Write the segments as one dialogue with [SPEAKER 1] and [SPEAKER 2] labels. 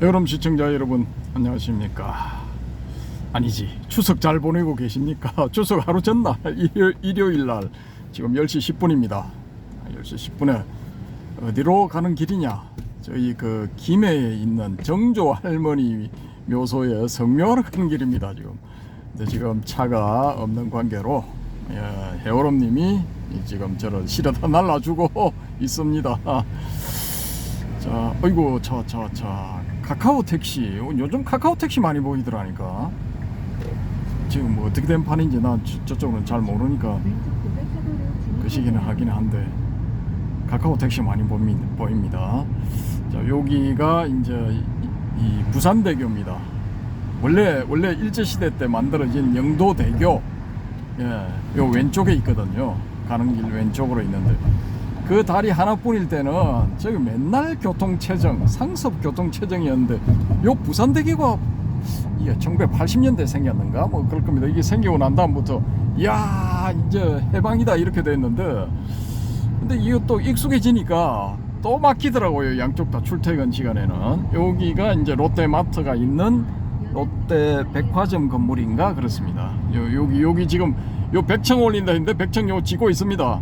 [SPEAKER 1] 여러분 시청자 여러분 안녕하십니까? 아니지, 추석 잘 보내고 계십니까? 추석 하루 전날 일요일 날 지금 10시 10분입니다 10시 10분에 어디로 가는 길이냐? 저희 그 김해에 있는 정조 할머니 묘소에 성묘하러 가는 길입니다. 지금 차가 없는 관계로 해오름님이 지금 저를 실어다 날라주고 있습니다. 자, 어이구, 카카오 택시. 요즘 카카오 택시 많이 보이더라니까. 지금 뭐 어떻게 된 판인지 난 저쪽은 잘 모르니까 그 시기는 하긴 한데 카카오 택시 많이 보입니다. 자, 여기가 이제 이 부산대교입니다. 원래 일제시대 때 만들어진 영도대교. 요 왼쪽에 있거든요. 가는 길 왼쪽으로 있는데 그 다리 하나뿐일 때는 저기 맨날 교통체증, 상습 교통체증이었는데 요 부산대교가 이게 1980년대 생겼는가 뭐 그럴 겁니다. 이게 생기고 난 다음부터 야 이제 해방이다 이렇게 됐는데 근데 이거 또 익숙해지니까 또 막히더라고요. 양쪽 다 출퇴근 시간에는. 여기가 이제 롯데마트가 있는 롯데 백화점 건물인가 그렇습니다. 여기 지금 요 백청 올린다 했는데 백청 요 짓고 있습니다.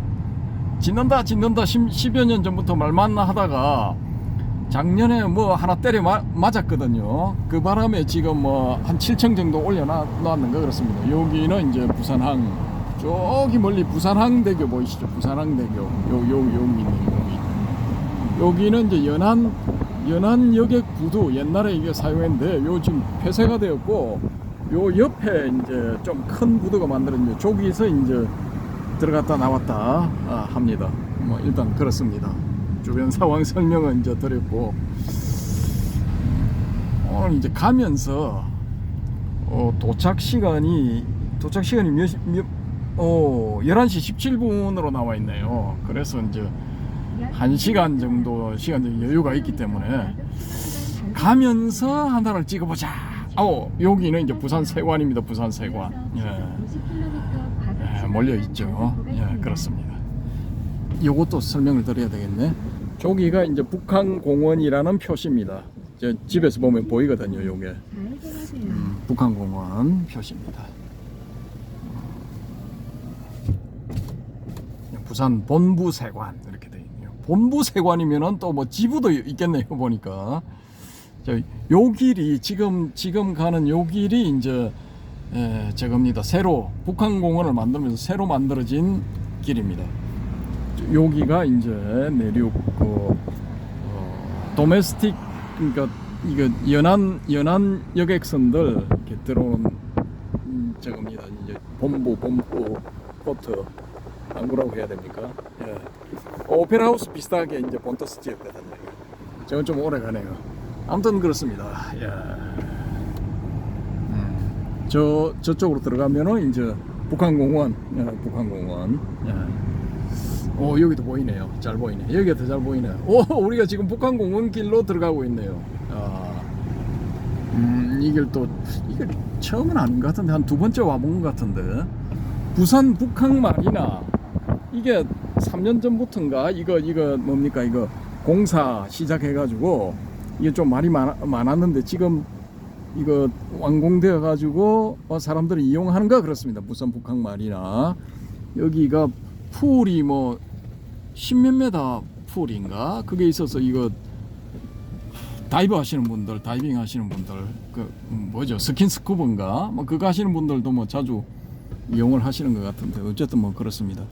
[SPEAKER 1] 짓는다 10여 년 전부터 말만 하다가 작년에 뭐 하나 때려 맞았거든요. 그 바람에 지금 뭐 한 7층 정도 올려놨는가 그렇습니다. 여기는 이제 부산항, 저기 멀리 부산항대교 보이시죠? 부산항대교 여기는 이제 연안 여객 부두 옛날에 이게 사용했는데 요 지금 폐쇄가 되었고 요 옆에 이제 좀 큰 부두가 만들어진 저기서 이제 들어갔다 나왔다 합니다. 뭐 일단 그렇습니다. 주변 상황 설명은 이제 드렸고 오늘 이제 가면서 도착 시간이 11시 17분으로 나와 있네요. 그래서 이제 1시간 정도 여유가 있기 때문에 가면서 하나를 찍어보자. 여기는 이제 부산 세관입니다. 부산 세관. 몰려 있죠. 그렇습니다. 요것도 설명을 드려야 되겠네. 저기가 이제 북한공원이라는 표시입니다. 집에서 보면 보이거든요. 요게 북한공원 표시입니다. 부산 본부세관 이렇게 되어 있네요. 본부세관이면은 또 뭐 지부도 있겠네요. 보니까 요 길이 지금 가는 요 길이 이제 저겁니다. 새로 북한공원을 만들면서 새로 만들어진 길입니다. 여기가 이제 내륙 도메스틱 그러니까 이거 연안 여객선들 이렇게 들어오는 저겁니다. 이제 본부 포트 뭐라고 해야 됩니까? 오페라 하우스 비슷하게 이제 본토스 지었거든요. 저건 좀 오래 가네요. 아무튼 그렇습니다. 저쪽으로 들어가면은 이제 북한공원. 여기도 보이네요. 잘 보이네. 여기가 더 잘 보이네. 우리가 지금 북한공원 길로 들어가고 있네요. 이 길 이게 처음은 아닌 것 같은데 한 두 번째 와본 것 같은데 부산 북항마리나 이게 3년 전부터인가 이거 뭡니까 이거 공사 시작해가지고 이게 좀 말이 많았는데 지금 이거 완공되어 가지고 사람들이 이용하는가 그렇습니다. 부산 북항마리나 여기가 풀이 뭐 10몇 메다 풀인가 그게 있어서 이거 다이빙 하시는 분들 그 뭐죠 스킨스쿠버인가 뭐 그거 하시는 분들도 뭐 자주 이용을 하시는 것 같은데 어쨌든 뭐 그렇습니다.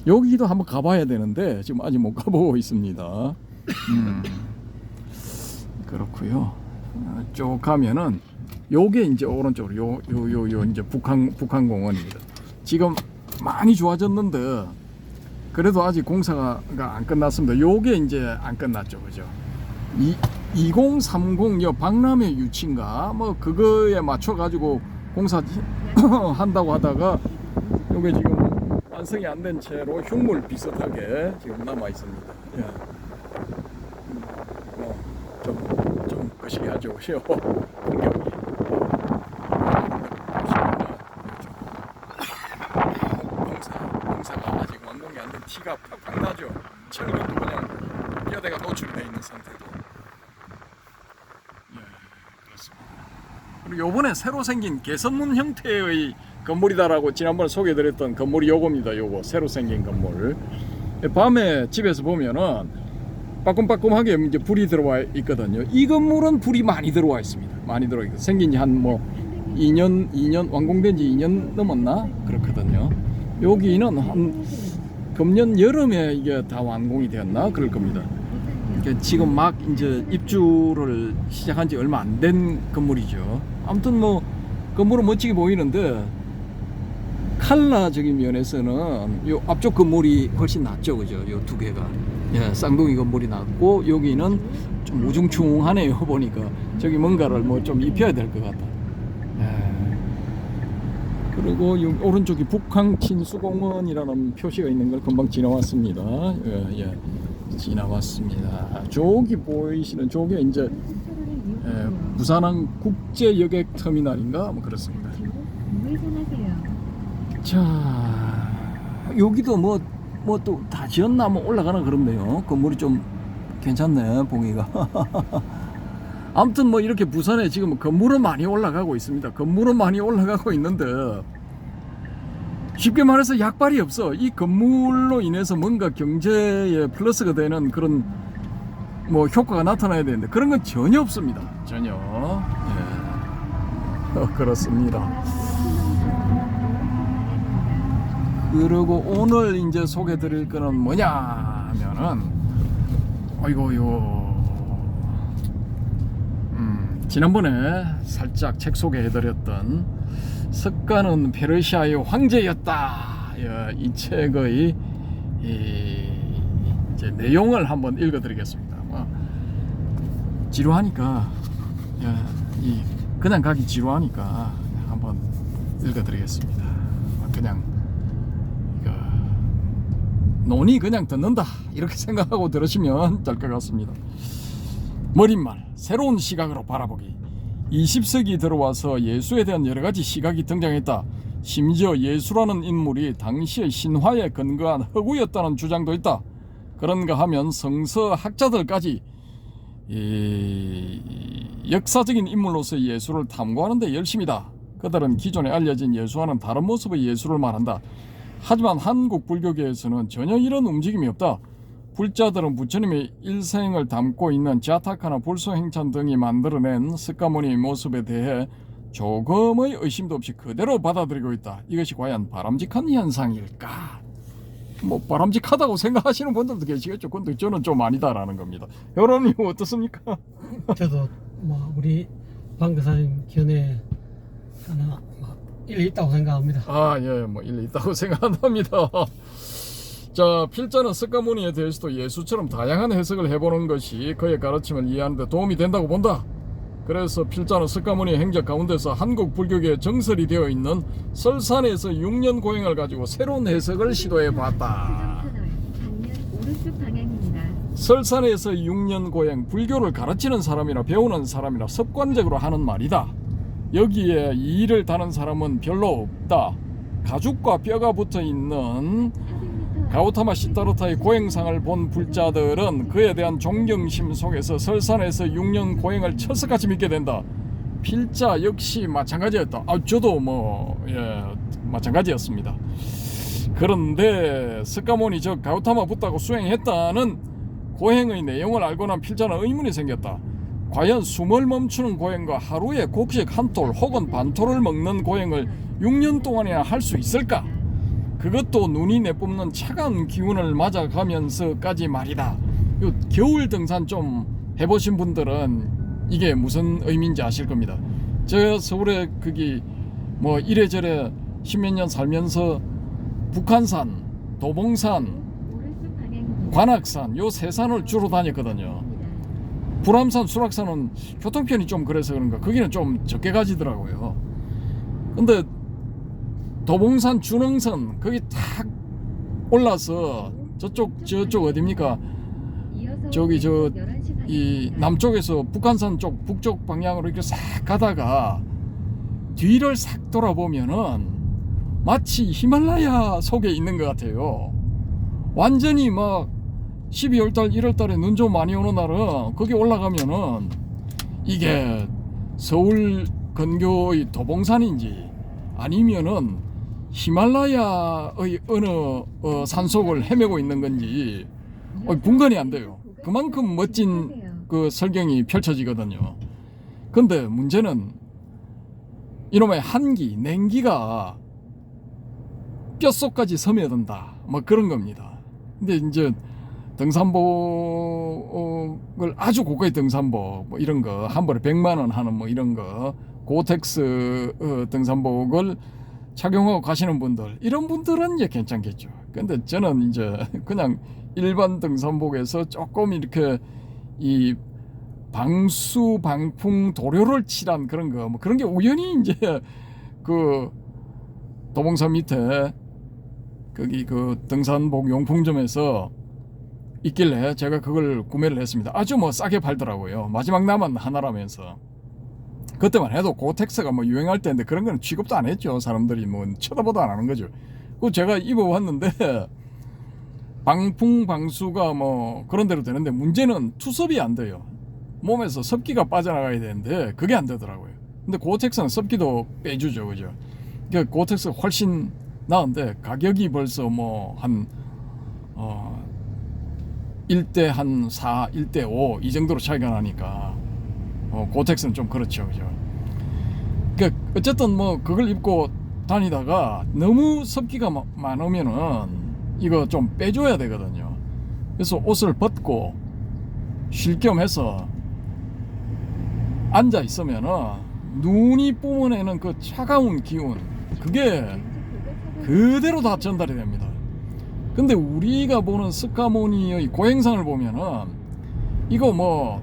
[SPEAKER 1] 여기도 한번 가봐야 되는데 지금 아직 못 가보고 있습니다. 그렇고요. 쭉 가면은 요게 이제 오른쪽으로 요 이제 북한공원입니다. 지금 많이 좋아졌는데 그래도 아직 공사가 안 끝났습니다. 요게 이제 안 끝났죠, 그죠? 2030 박람회 유치인가 뭐 그거에 맞춰 가지고 공사 한다고 하다가 요게 지금 완성이 안 된 채로 흉물 비슷하게 지금 남아 있습니다. 좀 거시기 하죠. 풍경이. 공사가 아직 완공이 안 된 티가 팍팍 나죠. 철근도 그냥 뼈대가 노출되어 있는 상태고 있습니다. 그리고 요번에 새로 생긴 개선문 형태의 건물이다라고 지난번에 소개해드렸던 건물이 요겁니다. 요거 새로 생긴 건물. 밤에 집에서 보면은 빠끔빠끔하게 이제 불이 들어와 있거든요. 이 건물은 불이 많이 들어와 있습니다. 많이 들어와 있고 생긴 지 한 뭐 2년 완공된 지 2년 넘었나 그렇거든요. 여기는 한 금년 여름에 이게 다 완공이 되었나 그럴 겁니다. 지금 막 이제 입주를 시작한 지 얼마 안 된 건물이죠. 아무튼 뭐 건물은 멋지게 보이는데 컬러적인 면에서는 요 앞쪽 건물이 훨씬 낫죠, 그죠? 요 두 개가. 예, 쌍둥이 건물이 낫고 여기는 좀 우중충하네요 보니까. 저기 뭔가를 뭐 좀 입혀야 될 것 같다. 예. 그리고 오른쪽이 북항친수공원이라는 표시가 있는 걸 금방 지나왔습니다. 예. 지나왔습니다. 저기 보이시는 저게 이제 부산항 국제여객 터미널인가 뭐 그렇습니다. 자, 여기도 뭐 또 다 지었나 뭐 올라가나 그런데요. 건물이 좀 괜찮네 봉이가. 아무튼 뭐 이렇게 부산에 지금 건물은 많이 올라가고 있습니다. 건물은 많이 올라가고 있는데 쉽게 말해서 약발이 없어. 이 건물로 인해서 뭔가 경제에 플러스가 되는 그런 뭐 효과가 나타나야 되는데 그런 건 전혀 없습니다. 전혀. 예. 그렇습니다. 그리고 오늘 이제 소개 드릴 거는 뭐냐 하면은 지난번에 살짝 책 소개해 드렸던 석가는 페르시아의 황제였다. 이 책의 이제 내용을 한번 읽어 드리겠습니다. 지루하니까 그냥 가기 지루하니까 한번 읽어 드리겠습니다. 그냥 논이 그냥 듣는다 이렇게 생각하고 들으시면 될 것 같습니다. 머릿말 새로운 시각으로 바라보기. 20세기 들어와서 예수에 대한 여러 가지 시각이 등장했다. 심지어 예수라는 인물이 당시의 신화에 근거한 허구였다는 주장도 있다. 그런가 하면 성서학자들까지 역사적인 인물로서 예수를 탐구하는 데 열심이다. 그들은 기존에 알려진 예수와는 다른 모습의 예수를 말한다. 하지만 한국 불교계에서는 전혀 이런 움직임이 없다. 불자들은 부처님의 일생을 담고 있는 자타카나 불소행찬 등이 만들어낸 석가모니의 모습에 대해 조금의 의심도 없이 그대로 받아들이고 있다. 이것이 과연 바람직한 현상일까? 뭐 바람직하다고 생각하시는 분들도 계시겠죠. 근데 저는 좀 아니다라는 겁니다. 여러분이 어떻습니까?
[SPEAKER 2] 저도 뭐 우리 방교사님 견해 하나 일리 있다고 생각합니다.
[SPEAKER 1] 뭐 일리 있다고 생각합니다. 자, 필자는 석가모니에 대해서도 예수처럼 다양한 해석을 해보는 것이 그의 가르침을 이해하는 데 도움이 된다고 본다. 그래서 필자는 석가모니의 행적 가운데서 한국 불교계의 정설이 되어 있는 설산에서 6년 고행을 가지고 새로운 해석을 시도해 봤다. 설산에서 6년 고행, 불교를 가르치는 사람이나 배우는 사람이나 습관적으로 하는 말이다. 여기에 이 일을 다는 사람은 별로 없다. 가죽과 뼈가 붙어있는 가우타마 시타르타의 고행상을 본 불자들은 그에 대한 존경심 속에서 설산에서 6년 고행을 철석같이 믿게 된다. 필자 역시 마찬가지였다. 저도 마찬가지였습니다. 그런데 석가모니 즉 가우타마 붓다가 수행했다는 고행의 내용을 알고 난 필자는 의문이 생겼다. 과연 숨을 멈추는 고행과 하루에 곡식 한 톨 혹은 반 톨을 먹는 고행을 6년 동안이나 할 수 있을까? 그것도 눈이 내뿜는 차가운 기운을 맞아가면서까지 말이다. 요 겨울 등산 좀 해보신 분들은 이게 무슨 의미인지 아실 겁니다. 제가 서울에 거기 뭐 이래저래 십몇 년 살면서 북한산, 도봉산, 관악산 요 세 산을 주로 다녔거든요. 불암산, 수락산은 교통편이 좀 그래서 그런가 거기는 좀 적게 가지더라고요. 근데 도봉산 준흥선 거기 탁 올라서 저쪽 어디입니까? 저기 이 남쪽에서 북한산 쪽 북쪽 방향으로 이렇게 싹 가다가 뒤를 싹 돌아보면은 마치 히말라야 속에 있는 것 같아요. 완전히 막 12월달 1월달에 눈 좀 많이 오는 날은 거기 올라가면은 이게 서울 근교의 도봉산인지 아니면은 히말라야의 어느 산속을 헤매고 있는 건지 분간이 안 돼요. 그만큼 멋진 그 설경이 펼쳐지거든요. 근데 문제는 이놈의 한기, 냉기가 뼛속까지 스며든다. 뭐 그런 겁니다. 근데 이제 등산복을 아주 고가의 등산복 뭐 이런 거 한 벌에 100만 원 하는 뭐 이런 거 고텍스 등산복을 착용하고 가시는 분들 이런 분들은 이제 괜찮겠죠. 근데 저는 이제 그냥 일반 등산복에서 조금 이렇게 이 방수 방풍 도료를 칠한 그런 거 뭐 그런 게 우연히 이제 그 도봉산 밑에 거기 그 등산복 용품점에서 있길래 제가 그걸 구매를 했습니다. 아주 뭐 싸게 팔더라고요. 마지막 남은 하나라면서. 그때만 해도 고텍스가 뭐 유행할 때인데 그런 거는 취급도 안 했죠. 사람들이 뭐 쳐다보도 안 하는 거죠. 그 제가 입어봤는데 방풍 방수가 뭐 그런 대로 되는데 문제는 투섭이 안 돼요. 몸에서 습기가 빠져나가야 되는데 그게 안 되더라고요. 근데 고텍스는 습기도 빼주죠, 그죠? 그러니까 고텍스가 훨씬 나은데 가격이 벌써 뭐 한 1대 한 4, 1대 5 이 정도로 차이가 나니까 고텍스는 좀 그렇죠, 그죠? 그러니까 어쨌든 뭐 그걸 입고 다니다가 너무 습기가 많으면은 이거 좀 빼줘야 되거든요. 그래서 옷을 벗고 쉴 겸 해서 앉아 있으면은 눈이 뿜어내는 그 차가운 기운 그게 그대로 다 전달이 됩니다. 근데 우리가 보는 스카모니의 고행상을 보면은 이거 뭐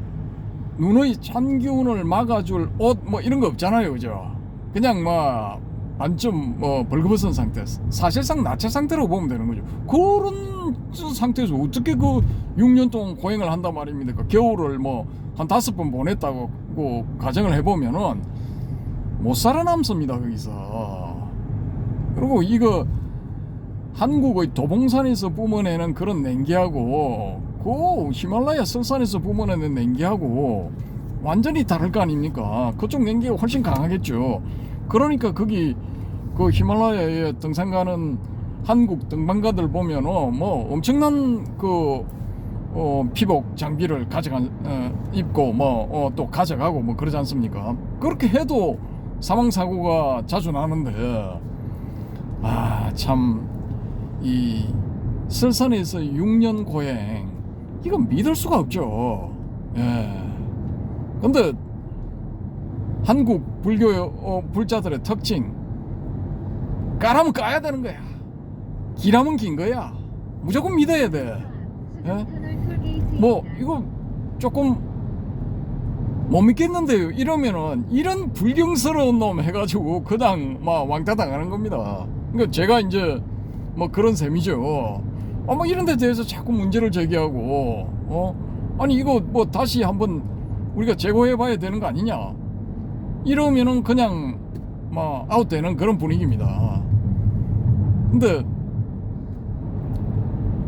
[SPEAKER 1] 눈의 찬 기운을 막아줄 옷 뭐 이런 거 없잖아요, 그죠? 그냥 뭐 반쯤 뭐 벌거벗은 상태, 사실상 나체 상태로 보면 되는 거죠. 그런 상태에서 어떻게 그 6년 동안 고행을 한단 말입니까? 겨울을 뭐 한 5번 보냈다고 가정을 해보면은 못 살아남습니다, 거기서. 그리고 이거 한국의 도봉산에서 뿜어내는 그런 냉기하고 그 히말라야 설산에서 뿜어내는 냉기하고 완전히 다를 거 아닙니까? 그쪽 냉기가 훨씬 강하겠죠. 그러니까 거기 그 히말라야에 등산 가는 한국 등반가들 보면은 뭐 엄청난 그 피복 장비를 입고 뭐 또 가져가고 뭐 그러지 않습니까? 그렇게 해도 사망 사고가 자주 나는데 참 이 설산에서 6년 고행 이건 믿을 수가 없죠. 예. 근데 한국 불교 불자들의 특징 까라면 까야 되는 거야. 기라면 긴 거야. 무조건 믿어야 돼. 예? 뭐 이거 조금 못 믿겠는데요. 이러면은 이런 불경스러운 놈 해가지고 그당 막 왕따 당하는 겁니다. 그러니까 제가 이제 뭐 그런 셈이죠. 뭐 이런 데 대해서 자꾸 문제를 제기하고 아니 이거 뭐 다시 한번 우리가 재고해 봐야 되는 거 아니냐 이러면은 그냥 뭐 아웃되는 그런 분위기입니다. 근데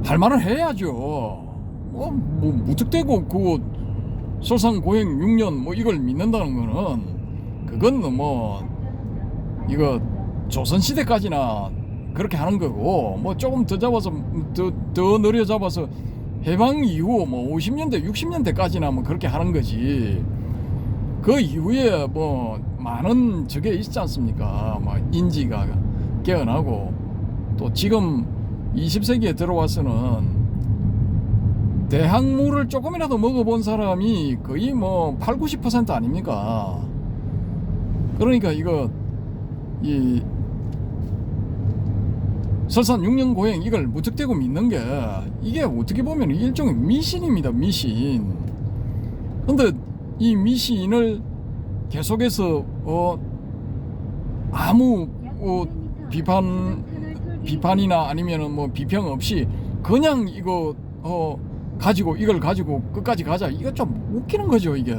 [SPEAKER 1] 할 말을 해야죠. 뭐 무턱대고 그 설상 고행 6년 뭐 이걸 믿는다는 거는 그건 뭐 이거 조선시대까지나 그렇게 하는 거고 뭐 조금 더 잡아서 더 느려 잡아서 해방 이후 뭐 50년대 60년대까지나 뭐 그렇게 하는 거지. 그 이후에 뭐 많은 저게 있지 않습니까? 뭐 인지가 깨어나고 또 지금 20세기에 들어와서는 대학물을 조금이라도 먹어본 사람이 거의 뭐 8, 90% 아닙니까? 그러니까 이거 이 설산 6년 고행 이걸 무턱대고 믿는 게 이게 어떻게 보면 일종의 미신입니다. 미신. 근데 이 미신을 계속해서 아무 비판이나 아니면은 뭐 비평 없이 그냥 이거 이걸 가지고 끝까지 가자. 이거 좀 웃기는 거죠, 이게.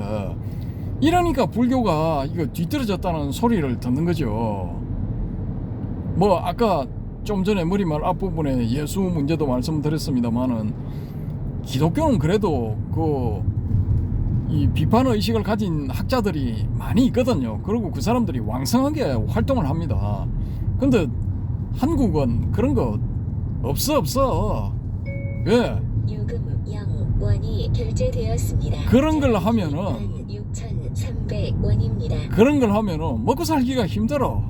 [SPEAKER 1] 이러니까 불교가 이거 뒤떨어졌다는 소리를 듣는 거죠. 뭐 아까 좀 전에 머리말 앞부분에 예수 문제도 말씀드렸습니다만은 기독교는 그래도 그 이 비판 의식을 가진 학자들이 많이 있거든요. 그리고 그 사람들이 왕성하게 활동을 합니다. 근데 한국은 그런 거 없어. 왜?
[SPEAKER 3] 요금 0원이 결제되었습니다.
[SPEAKER 1] 그런 걸 하면은
[SPEAKER 3] 6,300원입니다.
[SPEAKER 1] 그런 걸 하면은 먹고 살기가 힘들어.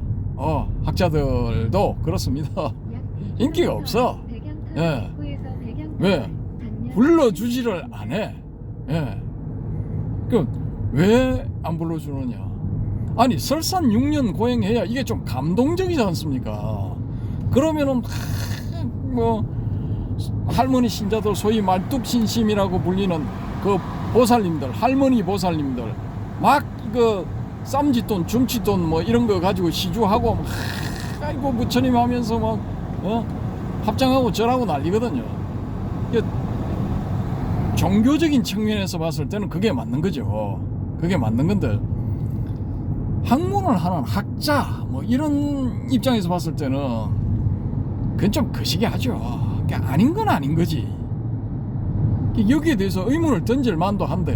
[SPEAKER 1] 학자들도 그렇습니다. 인기가 없어. 예. 왜? 불러주지를 안 해. 예. 그 왜 안 불러주느냐? 아니 설산 6년 고행해야 이게 좀 감동적이지 않습니까? 그러면은 뭐 할머니 신자들 소위 말뚝신심이라고 불리는 그 보살님들, 할머니 보살님들 막 그 쌈짓돈, 중치돈 뭐 이런 거 가지고 시주하고 막 아이고 부처님 하면서 막 합장하고 절하고 난리거든요. 이게 종교적인 측면에서 봤을 때는 그게 맞는 거죠. 그게 맞는 건데 학문을 하는 학자 뭐 이런 입장에서 봤을 때는 그건 좀 거시기하죠. 그게 아닌 건 아닌 거지. 여기에 대해서 의문을 던질 만도 한데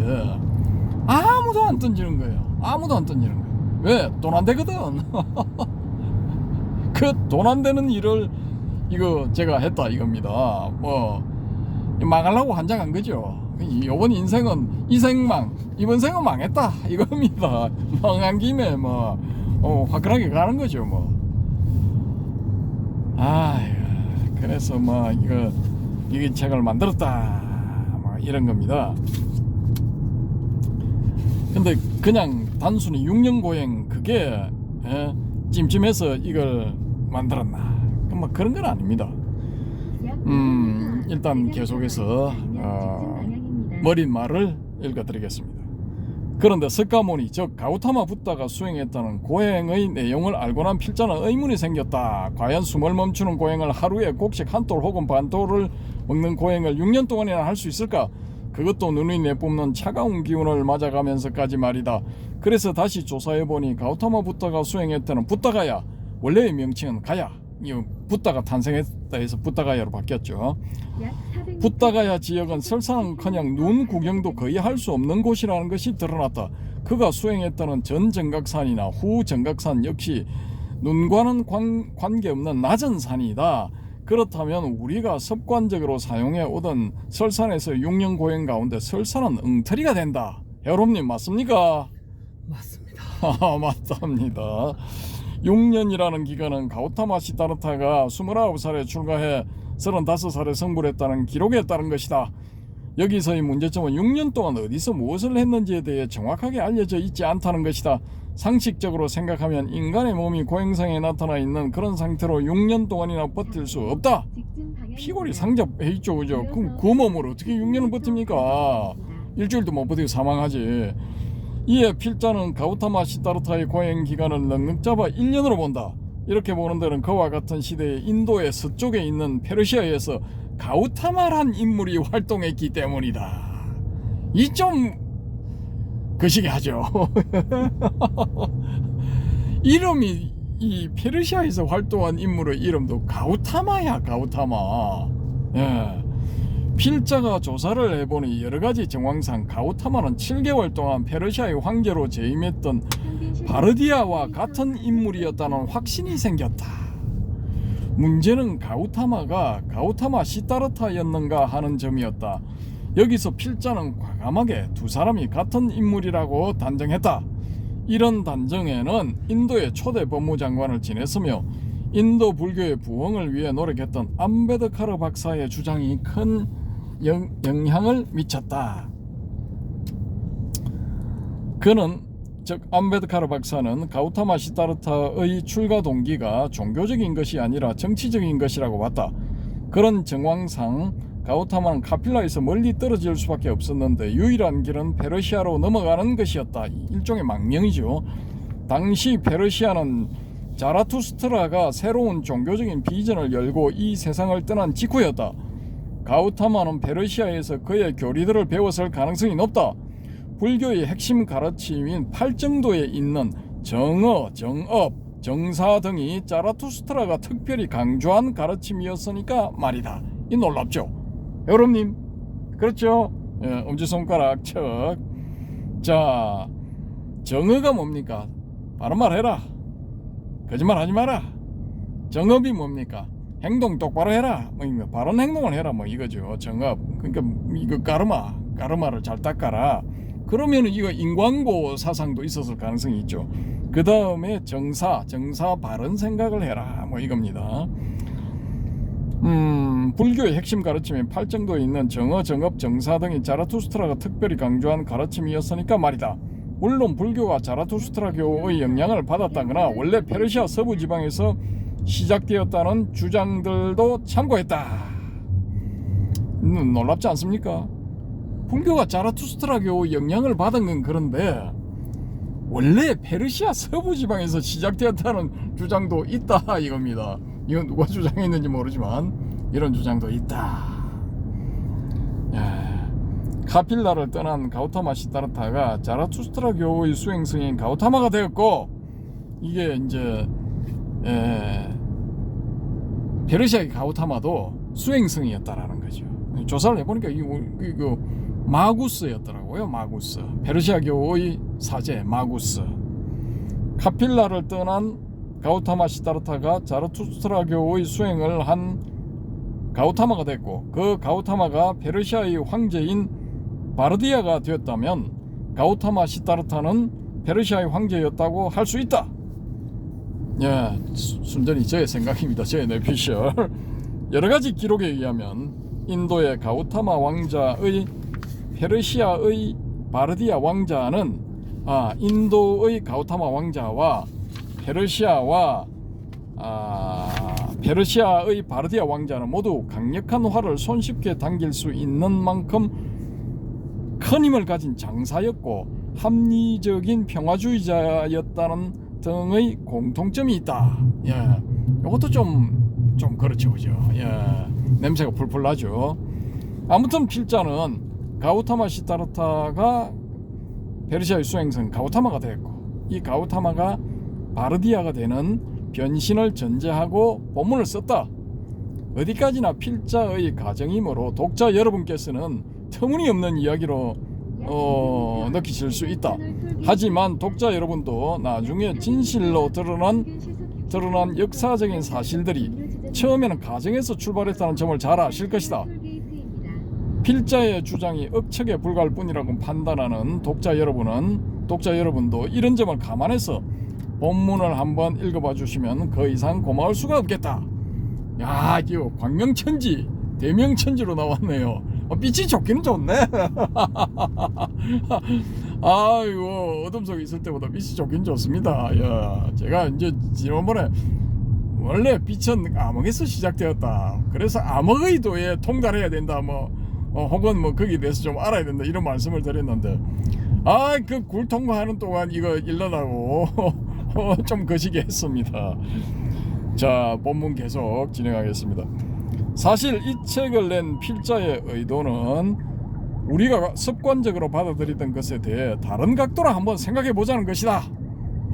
[SPEAKER 1] 아무도 안 던지는 거예요. 아무도 안 던지는 거예요. 왜? 돈 안 되거든. 그 돈 안 되는 일을 이거 제가 했다 이겁니다. 뭐 망하려고 한장한 거죠. 이번 인생은 이번 생은 망했다 이겁니다. 망한 김에 뭐 화끈하게 가는 거죠. 뭐 그래서 뭐 이게 책을 만들었다 뭐 이런 겁니다. 근데 그냥 단순히 6년 고행 그게 찜찜해서 이걸 만들었나? 뭐 그런 건 아닙니다. 일단 계속해서 머릿말을 읽어드리겠습니다. 그런데 석가모니 즉 가우타마 붓다가 수행했다는 고행의 내용을 알고 난 필자는 의문이 생겼다. 과연 숨을 멈추는 고행을 하루에 곡식 한 돌 혹은 반 돌을 먹는 고행을 6년 동안이나 할 수 있을까? 그것도 눈이 내뿜는 차가운 기운을 맞아가면서까지 말이다. 그래서 다시 조사해보니 가우타마 붓다가 수행했다는 붓다가야 원래의 명칭은 가야, 붓다가 탄생했다 해서 붓다가야로 바뀌었죠. 붓다가야 지역은 설산은커녕 눈 구경도 거의 할 수 없는 곳이라는 것이 드러났다. 그가 수행했다는 전 정각산이나 후 정각산 역시 눈과는 관계없는 낮은 산이다. 그렇다면 우리가 습관적으로 사용해 오던 설산에서 6년 고행 가운데 설산은 엉터리가 된다. 여러분님 맞습니까?
[SPEAKER 2] 맞습니다.
[SPEAKER 1] 맞답니다. 6년이라는 기간은 가우타마 시다르타가 29살에 출가해 35살에 성불했다는 기록에 따른 것이다. 여기서의 문제점은 6년 동안 어디서 무엇을 했는지에 대해 정확하게 알려져 있지 않다는 것이다. 상식적으로 생각하면 인간의 몸이 고행상에 나타나 있는 그런 상태로 6년 동안이나 버틸 수 없다. 피골이 상접해 있죠, 그죠? 그럼 그 몸을 어떻게 6년을 버팁니까? 일주일도 못 버티고 사망하지. 이에 필자는 가우타마 시다르타의 고행 기간을 넉넉 잡아 1년으로 본다. 이렇게 보는 데는 그와 같은 시대에 인도의 서쪽에 있는 페르시아에서 가우타마란 인물이 활동했기 때문이다. 이 좀 거시기 하죠. 이름이 이 페르시아에서 활동한 인물의 이름도 가우타마야. 가우타마. 필자가 조사를 해보니 여러가지 정황상 가우타마는 7개월 동안 페르시아의 황제로 재임했던 바르디아와 같은 인물이었다는 확신이 생겼다. 문제는 가우타마가 가우타마 시다르타였는가 하는 점이었다. 여기서 필자는 과감하게 두 사람이 같은 인물이라고 단정했다. 이런 단정에는 인도의 초대 법무장관을 지냈으며 인도 불교의 부흥을 위해 노력했던 암베드카르 박사의 주장이 큰 영향을 미쳤다. 그는 즉 암베드카르 박사는 가우타마 시다르타의 출가 동기가 종교적인 것이 아니라 정치적인 것이라고 봤다. 그런 정황상 가우타마는 카필라에서 멀리 떨어질 수밖에 없었는데 유일한 길은 페르시아로 넘어가는 것이었다. 일종의 망명이죠. 당시 페르시아는 자라투스트라가 새로운 종교적인 비전을 열고 이 세상을 떠난 직후였다. 가우타마는 페르시아에서 그의 교리들을 배웠을 가능성이 높다. 불교의 핵심 가르침인 팔정도에 있는 정어, 정업, 정사 등이 자라투스트라가 특별히 강조한 가르침이었으니까 말이다. 이 놀랍죠? 여러분님 그렇죠? 엄지손가락 척. 자, 정의가 뭡니까? 바른 말 해라. 거짓말 하지 마라. 정업이 뭡니까? 행동 똑바로 해라. 뭐 이거 바른 행동을 해라. 뭐 이거죠. 정업. 그러니까 이거 까르마를 잘 닦아라. 그러면 이거 인광고 사상도 있었을 가능성이 있죠. 그 다음에 정사 바른 생각을 해라. 뭐 이겁니다. 불교의 핵심 가르침인 팔정도에 있는 정어, 정업, 정사 등이 자라투스트라가 특별히 강조한 가르침이었으니까 말이다. 물론 불교가 자라투스트라교의 영향을 받았다거나 원래 페르시아 서부 지방에서 시작되었다는 주장들도 참고했다. 놀랍지 않습니까? 불교가 자라투스트라교 영향을 받은 건 그런데 원래 페르시아 서부 지방에서 시작되었다는 주장도 있다 이겁니다. 이건 누가 주장했는지 모르지만 이런 주장도 있다. 카필라를 떠난 가우타마 시다르타가 자라투스트라교의 수행승인 가우타마가 되었고, 이게 이제 페르시아의 가우타마도 수행승이었다라는 거죠. 조사를 해보니까 이거 마구스였더라고요. 마구스, 페르시아교의 사제 마구스. 카필라를 떠난 가우타마 시다르타가 자라투스트라교의 수행을 한 가우타마가 됐고, 그 가우타마가 페르시아의 황제인 바르디아가 되었다면 가우타마 시다르타는 페르시아의 황제였다고 할 수 있다. 예, 순전히 저의 생각입니다. 저의 뇌피셜. 여러가지 기록에 의하면 인도의 가우타마 왕자의 페르시아의 바르디아 왕자는 인도의 가우타마 왕자와 페르시아의 바르디아 왕자는 모두 강력한 활을 손쉽게 당길 수 있는 만큼 큰 힘을 가진 장사였고 합리적인 평화주의자였다는 등의 공통점이 있다. 예, 이것도 좀 그렇죠, 그죠? 예, 냄새가 풀풀 나죠. 아무튼 필자는 가우타마 시다르타가 페르시아의 수행성 가우타마가 됐고, 이 가우타마가 바르디아가 되는 변신을 전제하고 본문을 썼다. 어디까지나 필자의 가정이므로 독자 여러분께서는 터무니없는 이야기로 느끼실 수 있다. 하지만 독자 여러분도 나중에 진실로 드러난 역사적인 사실들이 처음에는 가정에서 출발했다는 점을 잘 아실 것이다. 필자의 주장이 억측에 불과할 뿐이라고 판단하는 독자 여러분도 이런 점을 감안해서 본문을 한번 읽어봐 주시면 그 이상 고마울 수가 없겠다. 야, 이거 광명천지 대명천지로 나왔네요. 빛이 좋기는 좋네. 아이고, 어둠 속에 있을 때보다 빛이 좋긴 좋습니다. 야, 제가 이제 지난번에 원래 빛은 암흑에서 시작되었다. 그래서 암흑의 도에 통달해야 된다. 혹은 거기에 대해서 좀 알아야 된다. 이런 말씀을 드렸는데, 그 굴 통과하는 동안 이거 일러라고 좀 거시기 했습니다. 자, 본문 계속 진행하겠습니다. 사실 이 책을 낸 필자의 의도는 우리가 습관적으로 받아들이던 것에 대해 다른 각도로 한번 생각해 보자는 것이다.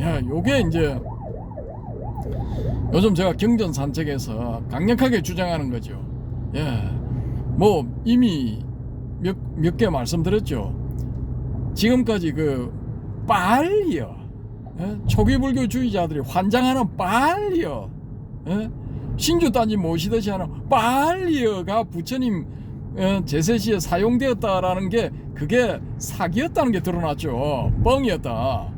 [SPEAKER 1] 야, 요게 이제 요즘 제가 경전산책에서 강력하게 주장하는 거죠. 예, 이미 몇 개 말씀드렸죠. 지금까지 빨리요, 초기 불교주의자들이 환장하는 빨리요, 신주 단지 모시듯이 하는 빨리어가 부처님 제세시에 사용되었다라는 게 그게 사기였다는 게 드러났죠. 뻥이었다.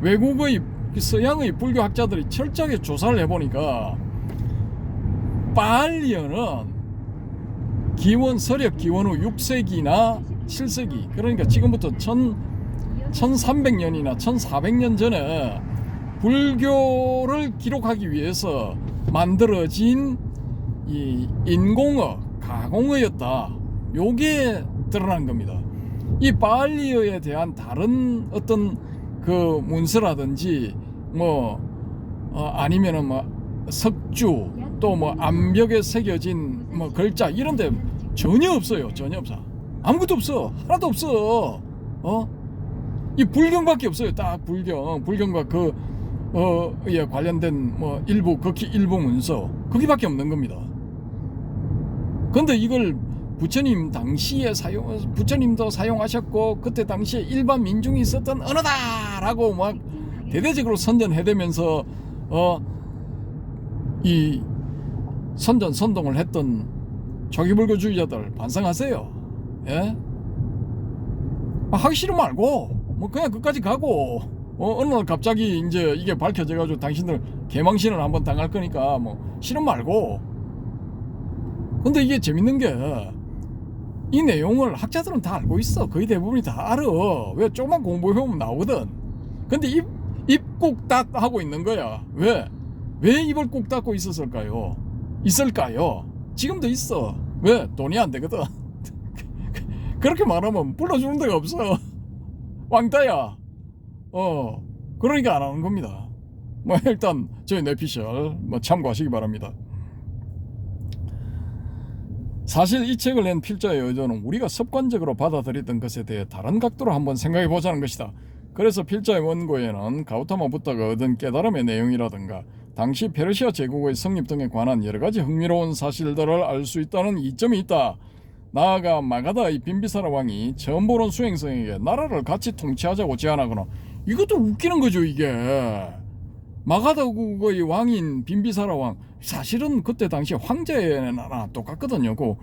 [SPEAKER 1] 외국의 서양의 불교학자들이 철저하게 조사를 해보니까 빨리어는 서력 기원 후 6세기나 7세기, 그러니까 지금부터 1300년이나 1400년 전에 불교를 기록하기 위해서 만들어진 이 인공어, 가공어였다. 요게 드러난 겁니다. 이 빨리어에 대한 다른 어떤 문서라든지 아니면은 석주, 또 암벽에 새겨진 글자 이런데 전혀 없어요. 전혀 없어. 아무것도 없어. 하나도 없어. 이 불경밖에 없어요. 딱 불경과 관련된 극히 일부 문서 거기밖에 없는 겁니다. 근데 이걸 부처님 당시에 부처님도 사용하셨고 그때 당시에 일반 민중이 썼던 언어다라고 막 대대적으로 선전해대면서 이 선동을 했던 초기불교주의자들 반성하세요. 예? 하기 싫으면 말고 뭐 그냥 끝까지 가고 어느 날 갑자기 이제 이게 밝혀져 가지고 당신들 개망신을 한번 당할 거니까 뭐 싫으면 말고. 근데 이게 재밌는 게 이 내용을 학자들은 다 알고 있어. 거의 대부분이 다 알아. 왜 조금만 공부해보면 나오거든. 근데 입 꾹 닫 하고 있는 거야. 왜 입을 꾹 닫고 있을까요? 지금도 있어. 왜? 돈이 안 되거든. 그렇게 말하면 불러주는 데가 없어. 왕따야. 그러니까 안 하는 겁니다. 뭐 일단 저희 뇌피셜 뭐 참고하시기 바랍니다. 사실 이 책을 낸 필자의 의도는 우리가 습관적으로 받아들이던 것에 대해 다른 각도로 한번 생각해 보자는 것이다. 그래서 필자의 원고에는 가우타마 부타가 얻은 깨달음의 내용이라든가 당시 페르시아 제국의 성립 등에 관한 여러 가지 흥미로운 사실들을 알 수 있다는 이점이 있다. 나아가 마가다의 빈비사라 왕이 처음 보는 수행성에게 나라를 같이 통치하자고 제안하거나, 이것도 웃기는 거죠. 이게 마가다국의 왕인 빈비사라 왕, 사실은 그때 당시 황제나 똑같거든요. 그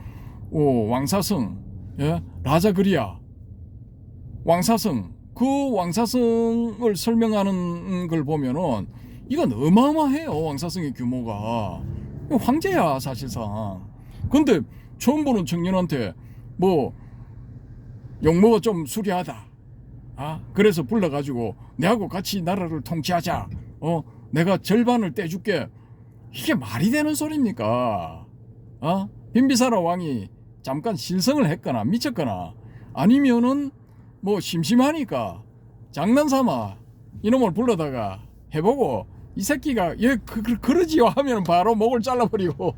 [SPEAKER 1] 왕사성, 예? 라자그리아 왕사성, 그 왕사성을 설명하는 걸 보면은 이건 어마어마해요. 왕사성의 규모가. 황제야 사실상. 근데 처음 보는 청년한테 뭐 용모가 좀 수리하다, 그래서 불러가지고 내하고 같이 나라를 통치하자, 내가 절반을 떼줄게. 이게 말이 되는 소리입니까? 빈비사라 왕이 잠깐 실성을 했거나 미쳤거나 아니면은 뭐 심심하니까 장난삼아 이놈을 불러다가 해보고, 이 새끼가 얘 그러지요 하면 바로 목을 잘라버리고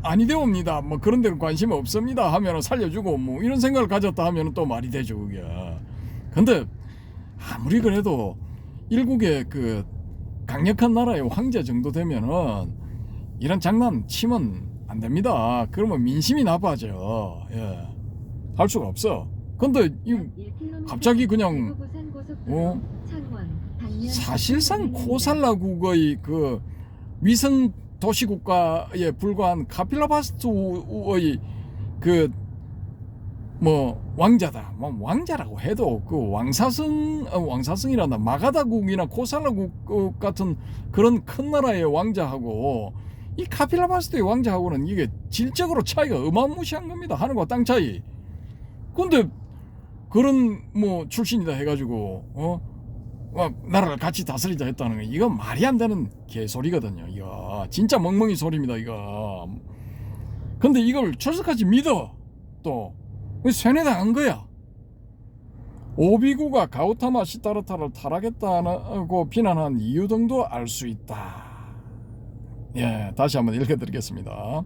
[SPEAKER 1] 아니 되옵니다, 뭐 그런 데는 관심 없습니다 하면 살려주고, 뭐 이런 생각을 가졌다 하면 또 말이 되죠 그게. 근데 아무리 그래도 일국의 그 강력한 나라의 황제 정도 되면은 이런 장난 치면 안 됩니다. 그러면 민심이 나빠져. 예. 할 수가 없어. 근데 갑자기 그냥 사실상 코살라국의 그 위성 도시국가에 불과한 카필라바스투의 그 뭐 왕자다, 뭐 왕자라고 해도 그 왕사성이란다, 마가다국이나 코살라국 같은 그런 큰 나라의 왕자하고 이 카필라바스투의 왕자하고는 이게 질적으로 차이가 어마무시한 겁니다. 하늘과 땅 차이. 근데 그런 뭐 출신이다 해가지고 막 나라를 같이 다스리자 했다는 거, 이건 말이 안 되는 개소리거든요. 이거 진짜 멍멍이 소리입니다 이거. 근데 이걸 철석같이 믿어. 또 세뇌당한 거야. 오비구가 가우타마 시타르타를 타락했다고 비난한 이유 등도 알 수 있다. 예, 다시 한번 읽어드리겠습니다.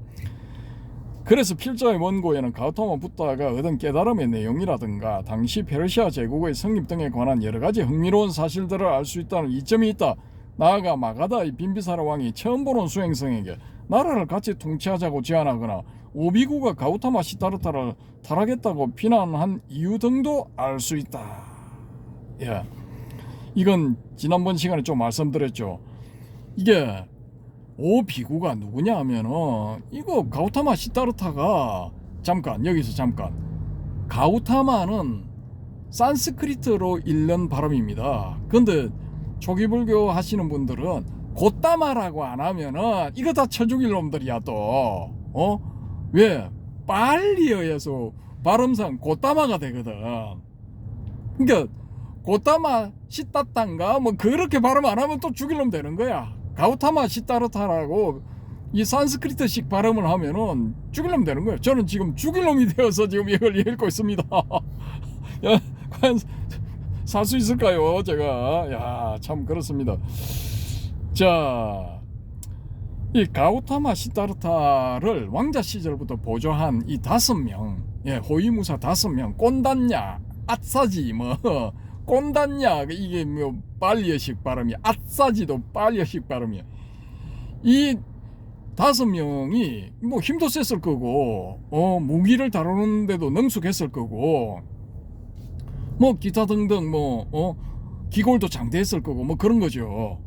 [SPEAKER 1] 그래서 필자의 원고에는 가우타마 부타가 얻은 깨달음의 내용이라든가 당시 페르시아 제국의 성립 등에 관한 여러 가지 흥미로운 사실들을 알 수 있다는 이점이 있다. 나아가 마가다의 빈비사라 왕이 처음 보는 수행성에게 나라를 같이 통치하자고 제안하거나 오비구가 가우타마 시타르타를 타락했다고 비난한 이유 등도 알 수 있다. 예, 이건 지난번 시간에 좀 말씀드렸죠. 이게 오비구가 누구냐 하면은 이거 가우타마 시타르타가 잠깐 가우타마는 산스크리트로 읽는 발음입니다. 근데 초기불교 하시는 분들은 고따마라고 안 하면은 이거 다 쳐죽일 놈들이야 또. 왜? 빨리어에서 발음상 고따마가 되거든. 그러니까 고따마 시타탄가 뭐 그렇게 발음 안 하면 또 죽일 놈 되는 거야. 가우타마 시타르타라고 이 산스크리트식 발음을 하면은 죽일 놈 되는 거예요. 저는 지금 죽일 놈이 되어서 지금 이걸 읽고 있습니다. 야, 과연 살 수 있을까요 제가? 야, 참 그렇습니다. 자, 이 가우타마 시타르타를 왕자 시절부터 보조한 이 5명, 예, 호위무사 5명, 꼰단냐, 아싸지, 뭐 꼰단냐, 이게 뭐 빨리어식 발음이야. 아싸지도 빨리어식 발음이야. 이 5명이 뭐 힘도 셌을 거고 무기를 다루는데도 능숙했을 거고 뭐 기타 등등 뭐 기골도 장대했을 거고 뭐 그런 거죠.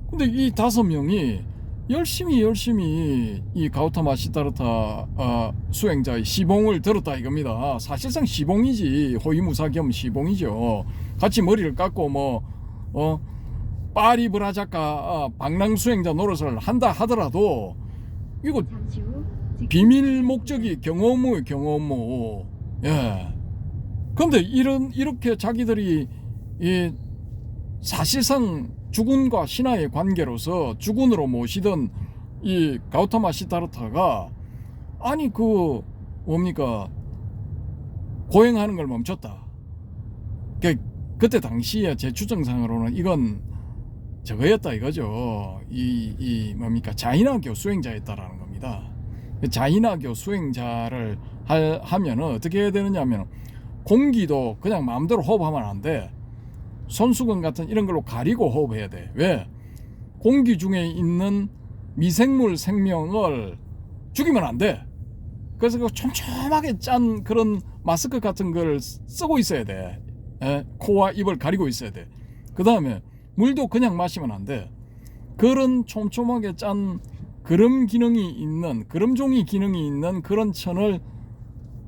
[SPEAKER 1] 근데 이 5명이 열심히 이 가우타마 시다르타 수행자의 시봉을 들었다 이겁니다. 사실상 시봉이지, 호위무사 겸 시봉이죠. 같이 머리를 깎고 뭐 파리브라자카 방랑 수행자 노릇을 한다 하더라도 이거 비밀 목적이 경호무예요, 경호무. 예. 근데 이렇게 자기들이 이 사실상 주군과 신하의 관계로서 주군으로 모시던 이 가우타마 시다르타가 아니 그 뭡니까 고행하는 걸 멈췄다. 그때 당시에 제 추정상으로는 이건 저거였다 이거죠. 이 뭡니까 자인화교 수행자였다라는 겁니다. 자인화교 수행자를 하면은 어떻게 해야 되느냐 하면 공기도 그냥 마음대로 호흡하면 안 돼. 손수건 같은 이런 걸로 가리고 호흡해야 돼. 왜? 공기 중에 있는 미생물 생명을 죽이면 안 돼. 그래서 그 촘촘하게 짠 그런 마스크 같은 걸 쓰고 있어야 돼. 코와 입을 가리고 있어야 돼. 그 다음에 물도 그냥 마시면 안 돼. 그런 촘촘하게 짠 그름 기능이 있는, 그름종이 기능이 있는 그런 천을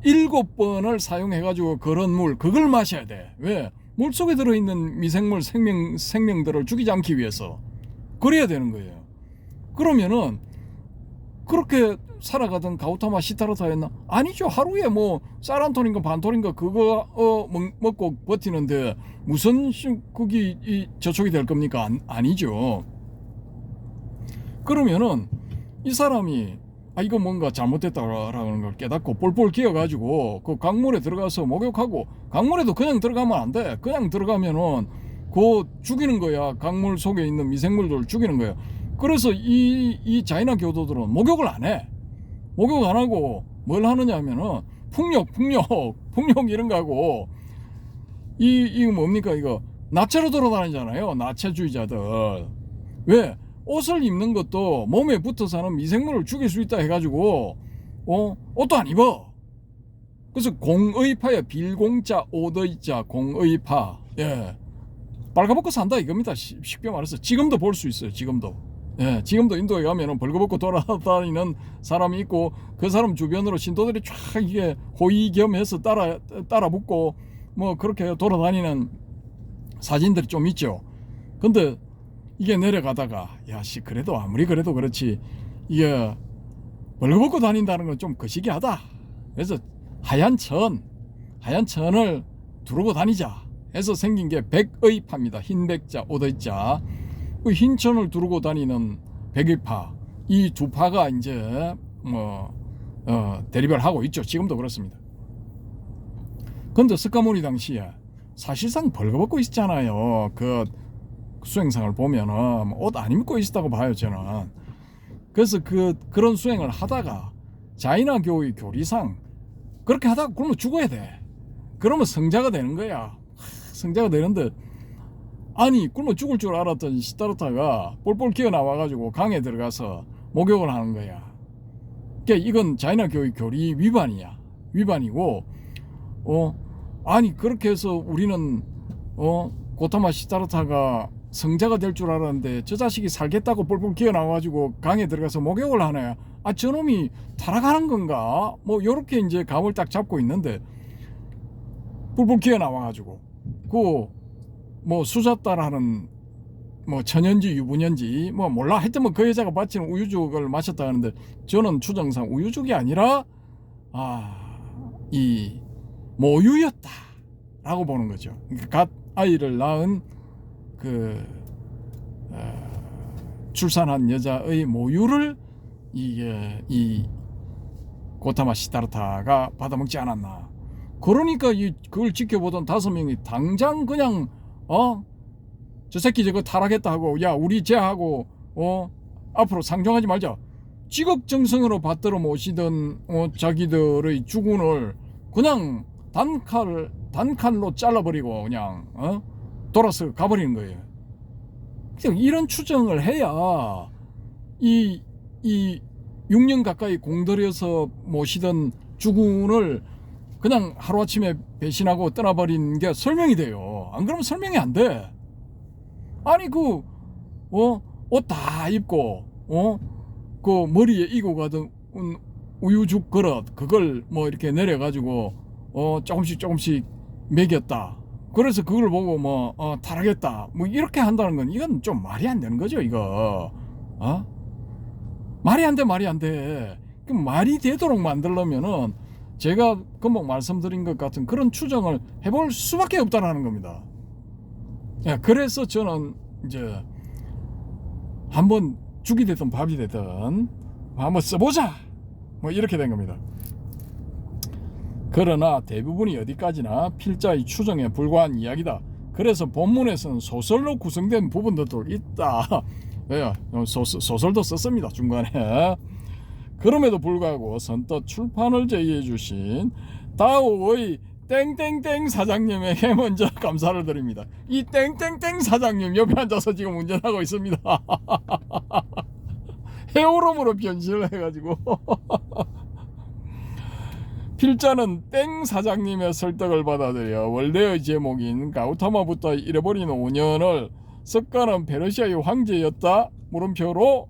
[SPEAKER 1] 7번을 사용해가지고 그런 물, 그걸 마셔야 돼. 왜? 물속에 들어있는 미생물 생명들을 죽이지 않기 위해서. 그래야 되는 거예요. 그러면은 그렇게 살아가던 가우타마 시타르타였나? 아니죠. 하루에 뭐 쌀1톨인가 반톨인가 그거 먹고 버티는데 무슨 그게 저촉이 될 겁니까? 아니죠. 그러면은 이 사람이 이거 뭔가 잘못됐다라는 걸 깨닫고 볼볼 기어가지고 그 강물에 들어가서 목욕하고, 강물에도 그냥 들어가면 안 돼. 그냥 들어가면은 그 죽이는 거야. 강물 속에 있는 미생물들을 죽이는 거야. 그래서 이 자이나 교도들은 목욕을 안 해. 목욕 안 하고 뭘 하느냐 하면은 풍력 이런 거 하고 이거 뭡니까 이거 나체로 돌아다니잖아요. 나체주의자들. 왜? 옷을 입는 것도 몸에 붙어 사는 미생물을 죽일 수 있다 해가지고 옷도 안 입어. 그래서 공의파야. 빌공자 오더이자 공의파. 예. 벌거벗고 산다 이겁니다. 쉽게 말해서 지금도 볼 수 있어요. 지금도. 예, 지금도 인도에 가면은 벌거벗고 돌아다니는 사람이 있고 그 사람 주변으로 신도들이 쫙 이게 호의 겸해서 따라 붙고 뭐 그렇게 돌아다니는 사진들이 좀 있죠. 근데 이게 내려가다가 야씨 그래도 아무리 그래도 그렇지 이게 벌거벗고 다닌다는 건 좀 거시기하다. 그래서 하얀 천을 두르고 다니자 해서 생긴 게 백의파입니다. 흰백자 오더이자. 그 흰천을 두르고 다니는 백의파, 이 두 파가 이제 대립을 하고 있죠. 지금도 그렇습니다. 근데 스카모니 당시에 사실상 벌거벗고 있잖아요. 그 수행상을 보면은 옷 안 입고 있었다고 봐요, 저는. 그래서 그런 수행을 하다가 자이나 교의 교리상 그렇게 하다가 굶어 죽어야 돼. 그러면 성자가 되는 거야. 성자가 되는데 아니 굶어 죽을 줄 알았던 시다르타가 볼볼 기어 나와가지고 강에 들어가서 목욕을 하는 거야. 그러니까 이건 자이나 교의 교리 위반이고 아니 그렇게 해서 우리는 고타마 시다르타가 성자가 될 줄 알았는데 저 자식이 살겠다고 볼볼 기어 나와가지고 강에 들어가서 목욕을 하네. 저놈이 타락하는 건가? 뭐 요렇게 이제 감을 딱 잡고 있는데 볼볼 기어 나와가지고 뭐 수자따라는 뭐 천연지 유부년지 뭐 몰라. 하여튼 뭐 그 여자가 바치는 우유죽을 마셨다 하는데 저는 추정상 우유죽이 아니라 이 모유였다 라고 보는 거죠. 그러니까 갓 아이를 낳은 출산한 여자의 모유를 이 고타마 시다르타가 받아먹지 않았나. 그러니까 그걸 지켜보던 5명이 당장 그냥 저 새끼 저거 타락했다 하고 야 우리 쟤하고 앞으로 상종하지 말자. 지극정성으로 받들어 모시던 자기들의 주군을 그냥 단칼로 잘라버리고 그냥 돌아서 가버리는 거예요. 이런 추정을 해야 이 6년 가까이 공들여서 모시던 주군을 그냥 하루아침에 배신하고 떠나버린 게 설명이 돼요. 안 그러면 설명이 안 돼. 아니 옷 다 입고 그 머리에 이고 가던 우유죽 그릇 그걸 뭐 이렇게 내려가지고 조금씩 먹였다. 그래서 그걸 보고 뭐 타락했다. 뭐 이렇게 한다는 건 이건 좀 말이 안 되는 거죠, 이거. 말이 안 돼. 그 말이 되도록 만들려면은 제가 금방 말씀드린 것 같은 그런 추정을 해볼 수밖에 없다라는 겁니다. 예, 그래서 저는 이제 한번 죽이 되든 밥이 되든 한번 써보자 뭐 이렇게 된 겁니다. 그러나 대부분이 어디까지나 필자의 추정에 불과한 이야기다. 그래서 본문에서는 소설로 구성된 부분들도 있다. 예, 소설도 썼습니다, 중간에. 그럼에도 불구하고 선뜻 출판을 제의해 주신 다오의 땡땡땡 사장님에게 먼저 감사를 드립니다. 이 땡땡땡 사장님 옆에 앉아서 지금 운전하고 있습니다. 헤어롬으로 변신을 해가지고 필자는 땡 사장님의 설득을 받아들여 원래의 제목인 가우타마부터 잃어버린 5년을 석가는 페르시아의 황제였다 물음표로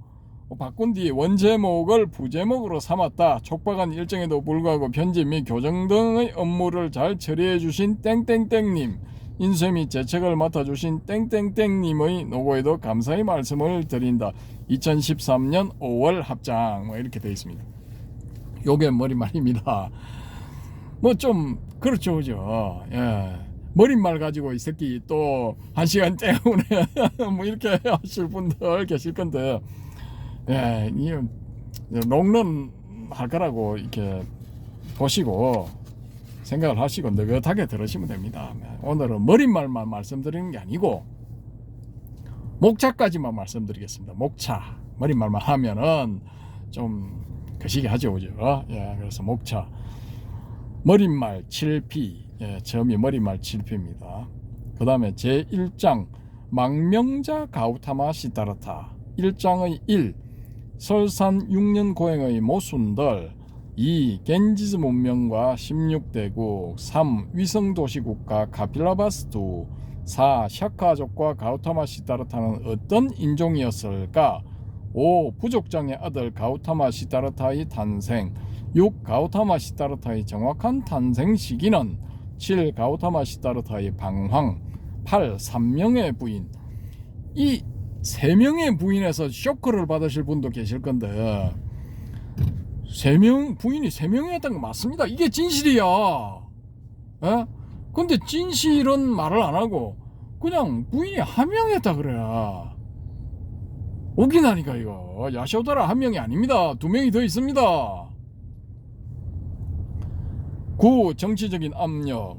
[SPEAKER 1] 바꾼 뒤 원제목을 부제목으로 삼았다. 촉박한 일정에도 불구하고 편집 및 교정 등의 업무를 잘 처리해 주신 땡땡땡님, 인쇄 및 제책을 맡아주신 땡땡땡님의 노고에도 감사의 말씀을 드린다. 2013년 5월 합장 뭐 이렇게 되어 있습니다. 요게 머릿말입니다. 뭐 좀 그렇죠, 그죠? 예. 머릿말 가지고 이 새끼 또 1시간 때문에 뭐 이렇게 하실 분들 계실 건데, 예, 이 롱런 할 거라고 이렇게 보시고 생각을 하시고 느긋하게 들으시면 됩니다. 오늘은 머릿말만 말씀드리는 게 아니고 목차까지만 말씀드리겠습니다. 목차. 머릿말만 하면은 좀 거시기 하죠, 그죠? 예, 그래서 목차. 머릿말 7P. 예, 처음이 머릿말 7P입니다. 그 다음에 제1장 망명자 가우타마 시다르타. 1장의 1. 설산 6년 고행의 모순들. 2. 겐지스 문명과 16대국. 3. 위성도시국가 카필라바스투. 4. 샤카족과 가우타마 시다르타는 어떤 인종이었을까? 5. 부족장의 아들 가우타마 시다르타의 탄생. 6. 가우타마 시다르타의 정확한 탄생 시기는? 7. 가우타마 시다르타의 방황. 8. 3명의 부인. 이 3명의 부인에서 쇼크를 받으실 분도 계실 건데, 3명 부인이 3명이었던 거 맞습니다. 이게 진실이야. 에? 근데 진실은 말을 안 하고 그냥 부인이 1명이었다 그래야 오기나니까. 이거 야쇼다라 1명이 아닙니다. 2명이 더 있습니다. 9. 정치적인 압력.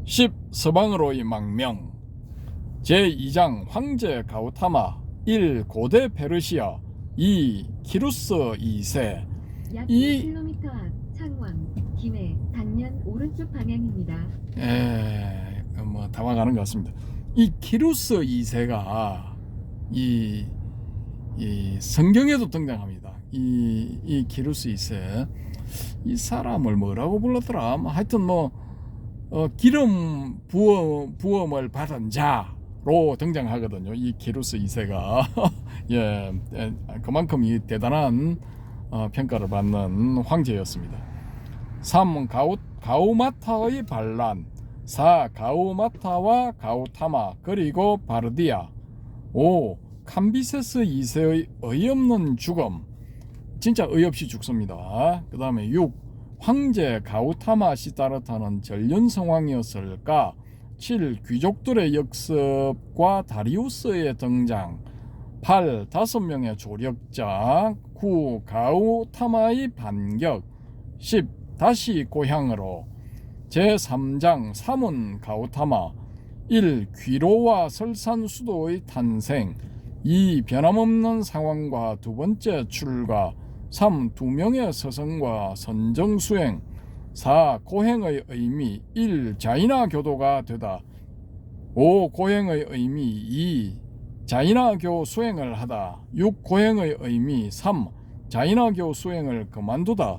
[SPEAKER 1] 10. 서방으로의 망명. 제2장 황제 가우타마. 1. 고대 페르시아. 2. 키루스 2세.
[SPEAKER 4] 약 1km 앞 창원, 김해, 단면 오른쪽 방향입니다.
[SPEAKER 1] 뭐 다 와가는 것 같습니다. 이 키루스 2세가 이 성경에도 등장합니다. 이 키루스 2세, 이 사람을 뭐라고 불렀더라? 하여튼 기름 부음을 받은 자로 등장하거든요. 이 키루스 2세가 예, 그만큼 이 대단한 평가를 받는 황제였습니다. 3. 가우마타의 반란. 4. 가우마타와 가우타마 그리고 바르디아. 5. 캄비세스 2세의 어이없는 죽음. 진짜 어이없이 죽습니다. 그 다음에 6. 황제 가우타마 시다르타는 전륜 상황이었을까? 7. 귀족들의 역습과 다리우스의 등장. 8. 5명의 조력자. 9. 가우타마의 반격. 10. 다시 고향으로. 제3장 3은 가우타마. 1. 귀로와 설산수도의 탄생. 2. 변함없는 상황과 두 번째 출가. 3. 2명의 서성과 선정수행. 4. 고행의 의미. 1. 자이나 교도가 되다. 5. 고행의 의미. 2. 자이나교 수행을 하다. 6. 고행의 의미. 3. 자이나교 수행을 그만두다.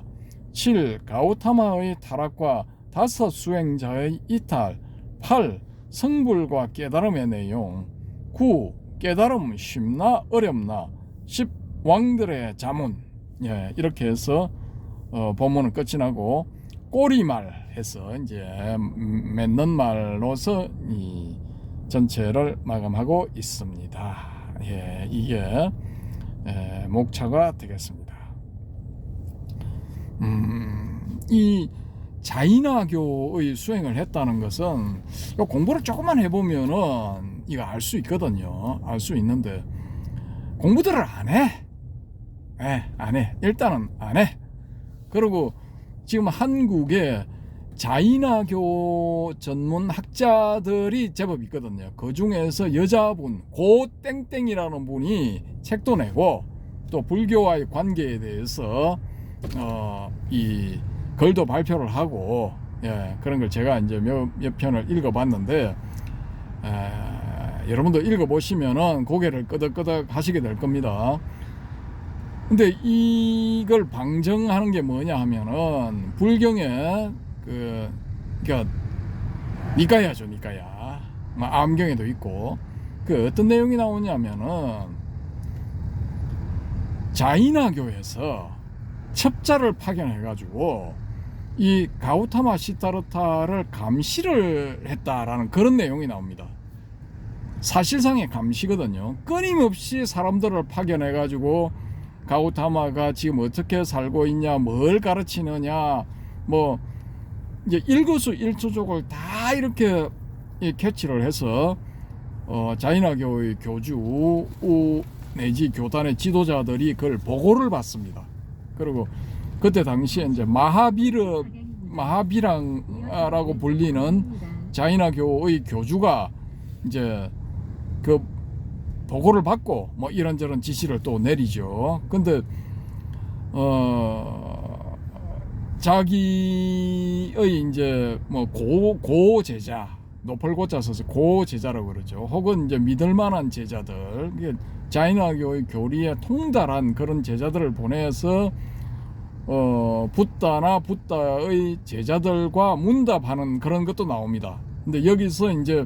[SPEAKER 1] 7. 가우타마의 타락과 5 수행자의 이탈. 8. 성불과 깨달음의 내용. 9. 깨달음 쉽나 어렵나. 10. 왕들의 자문. 예, 이렇게 해서 본문은 끝이 나고 꼬리말 해서 이제 맺는 말로서 이 전체를 마감하고 있습니다. 예, 이게 목차가 되겠습니다. 이 자이나교의 수행을 했다는 것은 공부를 조금만 해보면은 이거 알 수 있거든요. 알 수 있는데 공부들을 안 해. 안 해. 일단은 안 해. 그리고 지금 한국에 자이나교 전문 학자들이 제법 있거든요. 그 중에서 여자분 고 땡땡이라는 분이 책도 내고 또 불교와의 관계에 대해서 이 글도 발표를 하고, 예, 그런 걸 제가 이제 몇 편을 읽어봤는데, 여러분도 읽어보시면은 고개를 끄덕끄덕 하시게 될 겁니다. 근데 이걸 방정하는 게 뭐냐 하면은 불경에 그러니까 니까야죠, 니까야. 암경에도 있고 그 어떤 내용이 나오냐면은 자이나교에서 첩자를 파견해가지고 이 가우타마 시타르타를 감시를 했다라는 그런 내용이 나옵니다. 사실상의 감시거든요. 끊임없이 사람들을 파견해가지고 가우타마가 지금 어떻게 살고 있냐, 뭘 가르치느냐, 뭐 이제 일거수일투족을 다 이렇게 캐치를 해서 자이나교의 교주 내지 교단의 지도자들이 그걸 보고를 받습니다. 그리고 그때 당시에 이제 마하비랑라고 불리는 자이나교의 교주가 이제 그 보고를 받고 뭐 이런저런 지시를 또 내리죠. 근데 자기의 이제 뭐 고제자, 높을 고자 써서 고제자라고 그러죠. 혹은 이제 믿을 만한 제자들, 자이나교의 교리에 통달한 그런 제자들을 보내서 붓다의 제자들과 문답하는 그런 것도 나옵니다. 근데 여기서 이제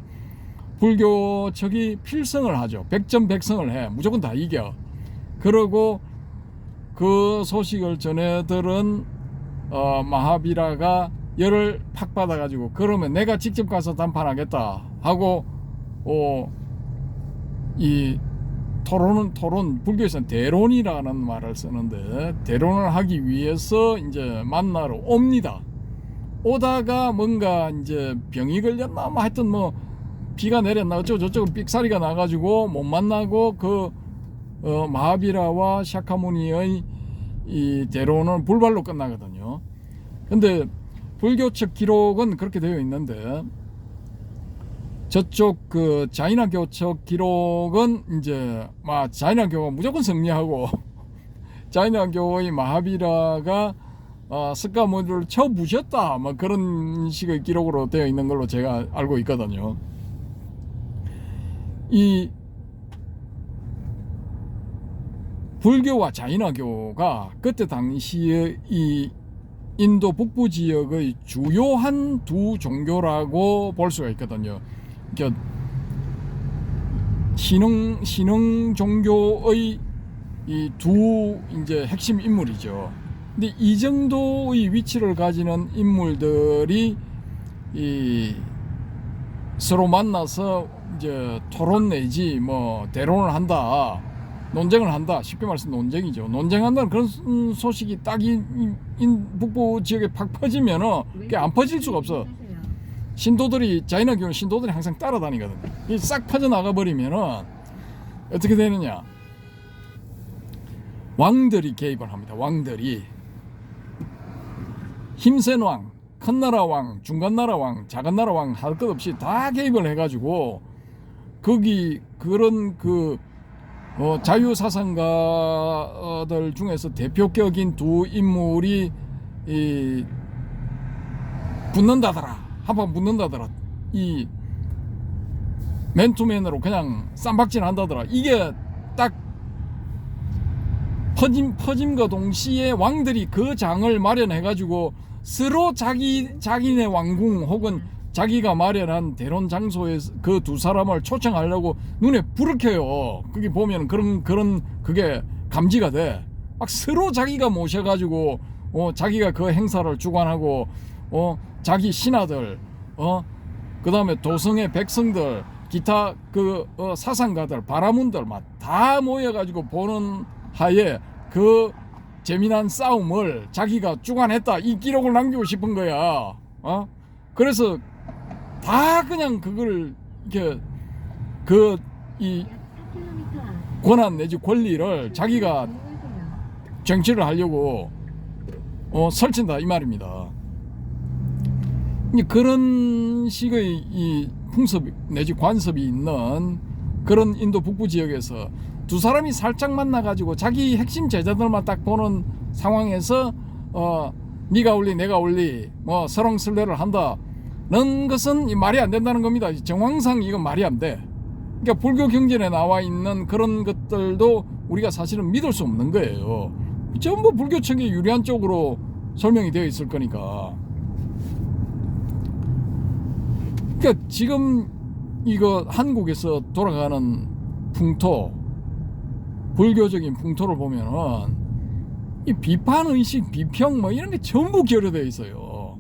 [SPEAKER 1] 불교 측이 필승을 하죠. 백전백승을 해. 무조건 다 이겨. 그러고 그 소식을 전해 들은 마하비라가 열을 팍 받아가지고, 그러면 내가 직접 가서 담판하겠다 하고 이 토론, 불교에서는 대론이라는 말을 쓰는데, 대론을 하기 위해서 이제 만나러 옵니다. 오다가 뭔가 이제 병이 걸렸나 뭐 하여튼 뭐 비가 내렸나 어쩌고저쩌고 삑사리가 나가지고 못 만나고 그 마하비라와 샤카무니의 이 대론은 불발로 끝나거든요. 근데 불교 측 기록은 그렇게 되어 있는데, 저쪽 그 자이나교 측 기록은 이제 자이나교가 무조건 승리하고 자이나교의 마하비라가 스카모니를 쳐 부셨다 뭐 그런 식의 기록으로 되어 있는 걸로 제가 알고 있거든요. 이 불교와 자이나교가 그때 당시에 이 인도 북부 지역의 주요한 두 종교라고 볼 수가 있거든요. 그러니까 신흥 종교의 이 두 이제 핵심 인물이죠. 근데 이 정도의 위치를 가지는 인물들이 이 서로 만나서 이제 토론 내지 뭐 대론을 한다, 논쟁을 한다. 쉽게 말해서 논쟁이죠. 논쟁한다는 그런 소식이 딱 북부 지역에 팍 퍼지면은 그게 안 퍼질 수가 없어. 신도들이, 자이나교는 신도들이 항상 따라다니거든요. 이 싹 퍼져나가 버리면은 어떻게 되느냐, 왕들이 개입을 합니다. 왕들이 힘센 왕, 큰 나라 왕, 중간 나라 왕, 작은 나라 왕 할 것 없이 다 개입을 해가지고 거기 그런 자유사상가들 중에서 대표격인 두 인물이 붙는다더라, 한판 붙는다더라, 이 맨투맨으로 그냥 쌈박질 한다더라. 이게 딱 퍼짐과 동시에 왕들이 그 장을 마련해 가지고 서로 자기네 왕궁 혹은 자기가 마련한 대론 장소에 그 두 사람을 초청하려고 눈에 불을 켜요. 그게 보면 그런 그게 감지가 돼. 막 서로 자기가 모셔가지고 자기가 그 행사를 주관하고 자기 신하들 그 다음에 도성의 백성들 기타 그 사상가들 바라문들 막 다 모여가지고 보는 하에 그 재미난 싸움을 자기가 주관했다 이 기록을 남기고 싶은 거야. 그래서 다 그냥 그걸 이렇게 이
[SPEAKER 4] 약 4km 앞
[SPEAKER 1] 권한 내지 권리를 자기가
[SPEAKER 4] 우회전하세요.
[SPEAKER 1] 정치를 하려고 설친다 이 말입니다. 그런 식의 이 풍습 내지 관습이 있는 그런 인도 북부 지역에서 두 사람이 살짝 만나가지고 자기 핵심 제자들만 딱 보는 상황에서 네가 올리 내가 올리 뭐 설왕설래를 한다는 것은 말이 안 된다는 겁니다. 정황상 이건 말이 안 돼. 그러니까 불교 경전에 나와 있는 그런 것들도 우리가 사실은 믿을 수 없는 거예요. 전부 불교 측에 유리한 쪽으로 설명이 되어 있을 거니까. 그러니까 지금 이거 한국에서 돌아가는 풍토, 불교적인 풍토를 보면은 이 비판 의식, 비평 뭐 이런 게 전부 결여되어 있어요.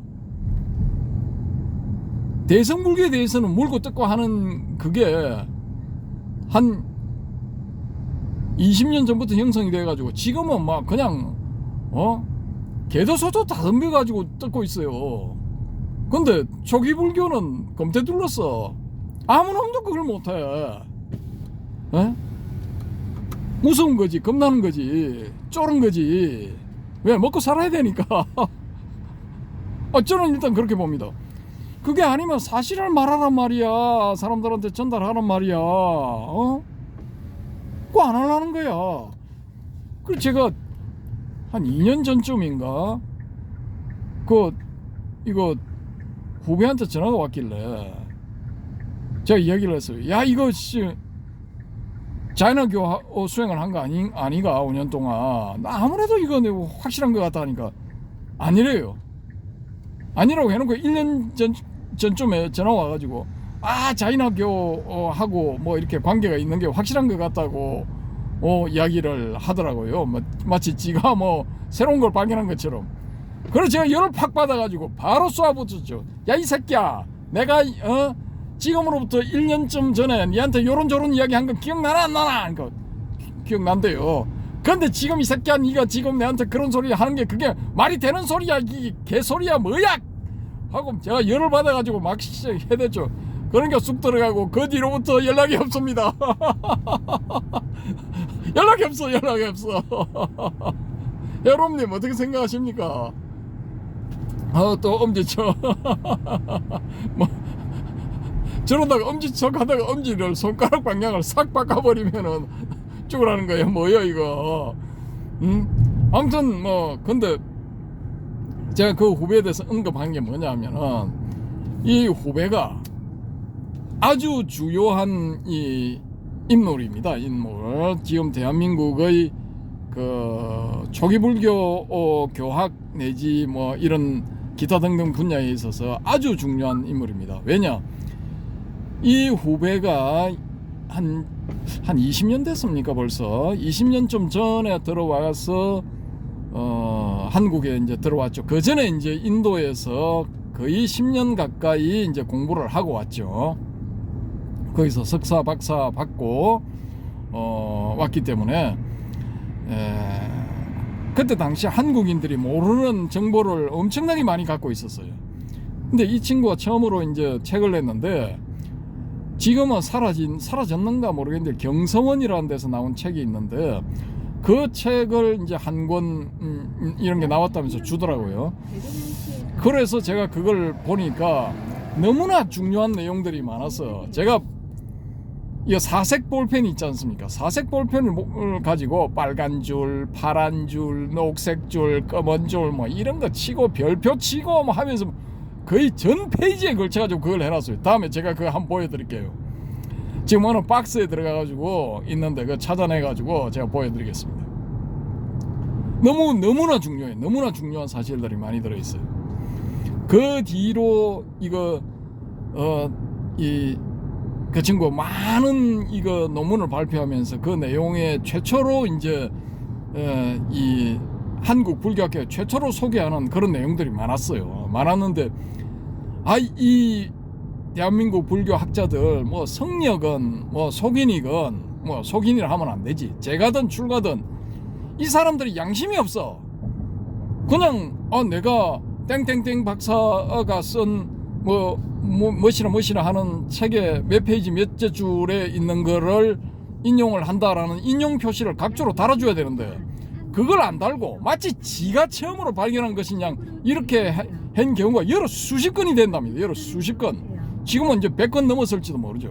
[SPEAKER 1] 대성불교에 대해서는 물고 뜯고 하는 그게 한 20년 전부터 형성이 돼가지고 지금은 막 그냥 개도소도 다 덤벼가지고 뜯고 있어요. 근데 초기 불교는 검태 둘렀어. 아무 놈도 그걸 못해. 무서운 거지, 겁나는 거지, 쫄은 거지. 왜? 먹고 살아야 되니까. 저는 일단 그렇게 봅니다. 그게 아니면 사실을 말하란 말이야. 사람들한테 전달하란 말이야. 그거 안 하려는 거야. 그래서 제가 한 2년 전쯤인가 이거 후배한테 전화가 왔길래 제가 이야기를 했어요. 야 이거 자이나교 수행을 한 거 아니가 5년 동안. 나 아무래도 이거 내가 확실한 것 같다 하니까 아니래요. 아니라고 해놓고 1년 전쯤에 전화 와가지고 자이나교 하고 뭐 이렇게 관계가 있는 게 확실한 것 같다고 이야기를 하더라고요. 마치 지가 뭐 새로운 걸 발견한 것처럼. 그래서 제가 열을 팍 받아가지고 바로 쏴붙였죠. 야 이 새끼야, 내가 지금으로부터 1년쯤 전에 니한테 요런저런 이야기 한 거 기억나나 안 나나? 그러니까 기억난대요. 근데 지금 이 새끼야, 니가 지금 내한테 그런 소리 하는 게 그게 말이 되는 소리야? 이게 개소리야 뭐야? 하고 제가 열을 받아가지고 막 해댔죠. 그러니까 쑥 들어가고 그 뒤로부터 연락이 없습니다. 연락이 없어. 여러분님 어떻게 생각하십니까? 또 엄지척. 뭐 저러다가 엄지척 하다가 엄지를 손가락 방향을 싹 바꿔버리면은 죽으라는 거예요. 뭐예요 이거? 아무튼 뭐 근데 제가 그 후배에 대해서 언급한 게 뭐냐면은 이 후배가 아주 주요한 이 인물입니다. 인물. 지금 대한민국의 그 초기 불교 교학 내지 뭐 이런 기타 등등 분야에 있어서 아주 중요한 인물입니다. 왜냐? 이 후배가 한 20년 됐습니까? 벌써 20년쯤 전에 들어와서 한국에 이제 들어왔죠. 그 전에 이제 인도에서 거의 10년 가까이 이제 공부를 하고 왔죠. 거기서 석사, 박사 받고 왔기 때문에 그때 당시 한국인들이 모르는 정보를 엄청나게 많이 갖고 있었어요. 근데 이 친구가 처음으로 이제 책을 냈는데 지금은 사라졌는가 모르겠는데 경서원이라는 데서 나온 책이 있는데 그 책을 이제 한 권 이런 게 나왔다면서 주더라고요. 그래서 제가 그걸 보니까 너무나 중요한 내용들이 많아서 제가 이 사색 볼펜 있지 않습니까? 사색 볼펜을 가지고 빨간 줄, 파란 줄, 녹색 줄, 검은 줄 뭐 이런 거 치고 별표 치고 뭐 하면서 거의 전 페이지에 걸쳐가지고 그걸 해놨어요. 다음에 제가 그거 한번 보여드릴게요. 지금 어느 박스에 들어가가지고 있는데 그거 찾아내가지고 제가 보여드리겠습니다. 너무나 중요해. 너무나 중요한 사실들이 많이 들어있어요. 그 뒤로 이거 그 친구가 많은 이거 논문을 발표하면서 그 내용에 최초로 이제 이 한국 불교학회 최초로 소개하는 그런 내용들이 많았는데 이 대한민국 불교 학자들 뭐 성력은 뭐 속인이건 뭐 속인이라 하면 안 되지. 제가든 출가든 이 사람들이 양심이 없어. 그냥 내가 땡땡땡 박사가 쓴 뭐시나 하는 책에 몇 페이지 몇째 줄에 있는 거를 인용을 한다라는 인용 표시를 각주로 달아줘야 되는데 그걸 안 달고 마치 지가 처음으로 발견한 것인 양 이렇게 한 경우가 여러 수십 건이 된답니다. 여러 수십 건. 지금은 이제 100건 넘었을지도 모르죠.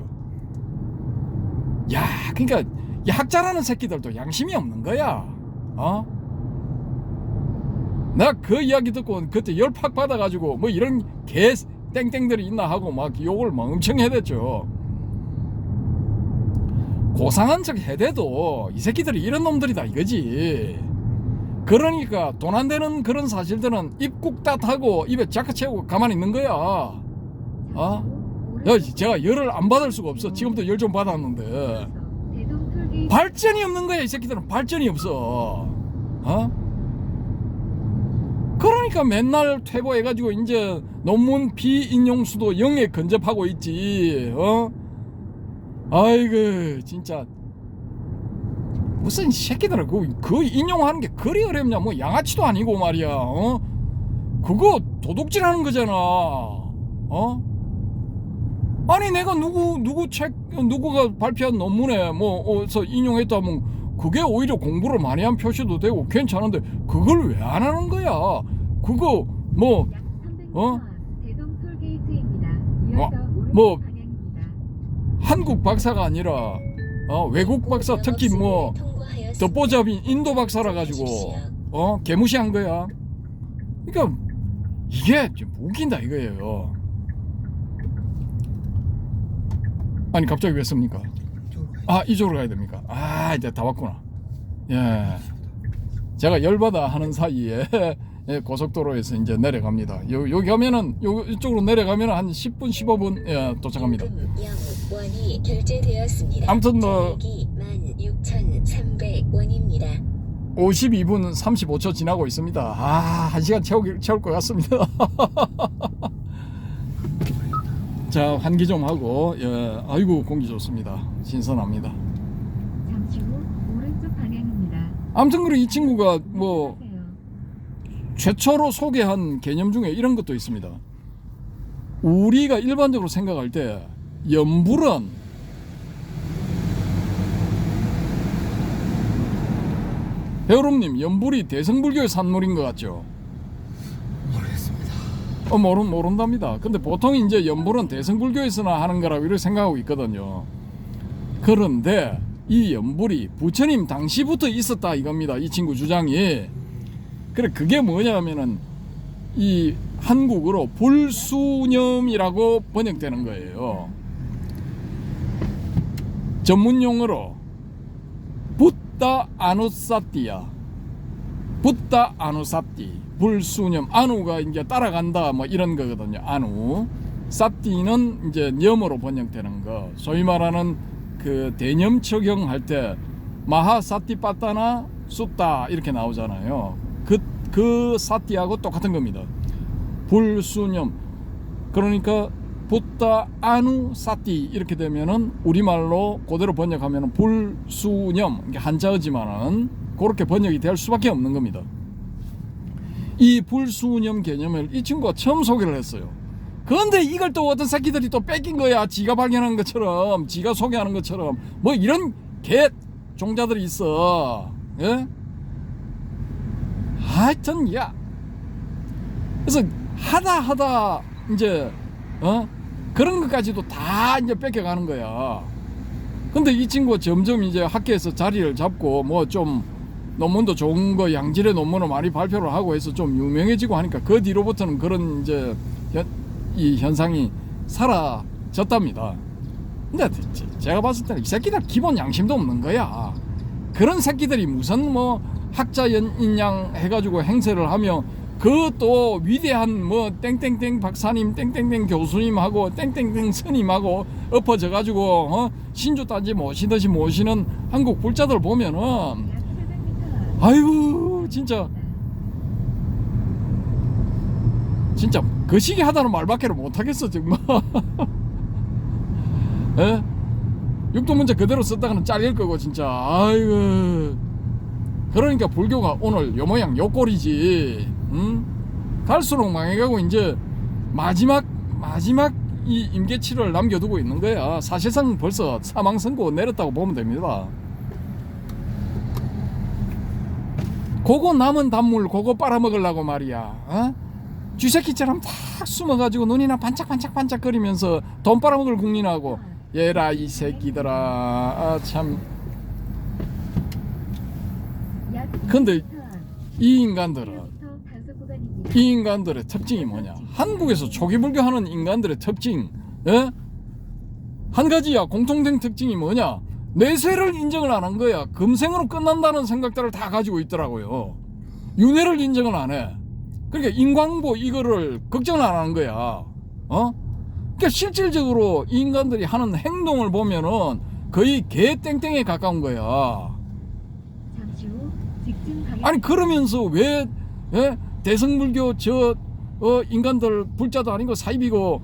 [SPEAKER 1] 야, 그러니까 이 학자라는 새끼들도 양심이 없는 거야. 나 그 이야기 듣고 그때 열팍 받아가지고 뭐 이런 개 땡땡들이 있나 하고 막 욕을 막 엄청 해댔죠. 고상한 척 해대도 이 새끼들이 이런 놈들이다 이거지. 그러니까 돈 안 되는 그런 사실들은 입국 탓하고 입에 자크 채우고 가만히 있는 거야. 제가 열을 안 받을 수가 없어. 지금도 열 좀 받았는데 발전이 없는 거야. 이 새끼들은 발전이 없어. 그러니까 맨날 퇴보해가지고 이제 논문 비인용수도 0에 근접하고 있지. 아이고 진짜 무슨 새끼들은 그 인용하는 게 그리 어렵냐. 뭐 양아치도 아니고 말이야. 그거 도둑질하는 거잖아. 아니 내가 누구가 발표한 논문에 뭐서 인용했다면 그게 오히려 공부를 많이 한 표시도 되고 괜찮은데 그걸 왜 안 하는 거야? 그거 한국 박사가 아니라 외국 박사 특히 뭐 덧보잡인 인도 박사라 가지고 개무시한 거야. 그러니까 이게 좀 웃긴다 이거예요. 아니 갑자기 왜 씁니까? 이쪽으로 가야 됩니까? 이제 다 왔구나. 예, 제가 열받아 하는 사이에 고속도로에서 이제 내려갑니다. 여기 가면은 이쪽으로 내려가면 한 10분 15분 도착합니다.
[SPEAKER 3] 원이 결제되었습니다.
[SPEAKER 1] 아무튼 뭐
[SPEAKER 3] 16,300원입니다.
[SPEAKER 1] 52분 35초 지나고 있습니다. 1시간 채울 것 같습니다. 자, 환기 좀 하고. 아이고 공기 좋습니다. 신선합니다.
[SPEAKER 4] 잠시 후 오른쪽 방향입니다.
[SPEAKER 1] 아무튼 그리고 이 친구가 뭐 최초로 소개한 개념 중에 이런 것도 있습니다. 우리가 일반적으로 생각할 때 염불은 배우름님, 염불이 대승불교의 산물인 것 같죠? 모른답니다. 근데 보통 이제 염불은 대승불교에서나 하는 거라고 이렇게 생각하고 있거든요. 그런데 이 염불이 부처님 당시부터 있었다 이겁니다. 이 친구 주장이. 그래, 그게 뭐냐면은 이 한국어로 불수념이라고 번역되는 거예요. 전문용어로 붓다 아누사띠야. 붓다 아누사띠. 불수념, 안우가 이제 따라간다 뭐 이런 거거든요. 안우. 사띠는 이제 념으로 번역되는 거. 소위 말하는 그 대념 적용할 때 마하사띠빠따나 숫다 이렇게 나오잖아요. 그 사띠하고 똑같은 겁니다. 불수념. 그러니까 붓다 아누 사띠 이렇게 되면은 우리말로 그대로 번역하면은 불수념, 이게 한자어지만은 그렇게 번역이 될 수밖에 없는 겁니다. 이 불수념 개념을 이 친구가 처음 소개를 했어요. 그런데 이걸 또 어떤 새끼들이 또 뺏긴 거야. 지가 발견한 것처럼, 지가 소개하는 것처럼 뭐 이런 개 종자들이 있어. 예? 하여튼 야. 그래서 하다 이제 그런 것까지도 다 이제 뺏겨가는 거야. 근데 이 친구가 점점 이제 학계에서 자리를 잡고 뭐 좀 논문도 좋은 거 양질의 논문을 많이 발표를 하고 해서 좀 유명해지고 하니까 그 뒤로부터는 그런 이제 이 현상이 사라졌답니다. 근데 제가 봤을 때는 이 새끼들 기본 양심도 없는 거야. 그런 새끼들이 무슨 뭐 학자인양 해가지고 행세를 하며 그 또 위대한 뭐 땡땡땡 박사님 땡땡땡 교수님하고 땡땡땡 스님하고 엎어져가지고 신주 따지 모시듯이 모시는 한국 불자들 보면은
[SPEAKER 4] 약 700m
[SPEAKER 1] 아이고 진짜 거시기 하다는 말밖에 못하겠어 정말. 에? 육도문제 그대로 썼다가는 잘릴 거고 진짜. 아이고. 그러니까 불교가 오늘 요 모양 요 꼴이지. 응? 갈수록 망해가고 이제 마지막 이 임계치를 남겨두고 있는 거야. 사실상 벌써 사망 선고 내렸다고 보면 됩니다. 그거 남은 단물 그거 빨아먹으려고 말이야. 어? 쥐새끼처럼 탁 숨어가지고 눈이나 반짝반짝 거리면서 돈 빨아먹을 국민하고 얘라 이 새끼들아. 아, 참.
[SPEAKER 4] 약
[SPEAKER 1] 근데
[SPEAKER 4] 200m
[SPEAKER 1] 이 인간들은
[SPEAKER 4] 킬로미터 단속 구간입니다.
[SPEAKER 1] 이 인간들의 특징이 뭐냐? 한국에서 초기불교 하는 인간들의 특징, 예? 한 가지야. 공통된 특징이 뭐냐? 내세를 인정을 안 한 거야. 금생으로 끝난다는 생각들을 다 가지고 있더라고요. 윤회를 인정을 안 해. 그러니까 인광보 이거를 걱정을 안 하는 거야. 그러니까 실질적으로 이 인간들이 하는 행동을 보면은 거의 개 땡땡에 가까운 거야.
[SPEAKER 4] 잠시 후 직진 방향.
[SPEAKER 1] 아니 그러면서 왜 대승불교 인간들 불자도 아니고 사입이고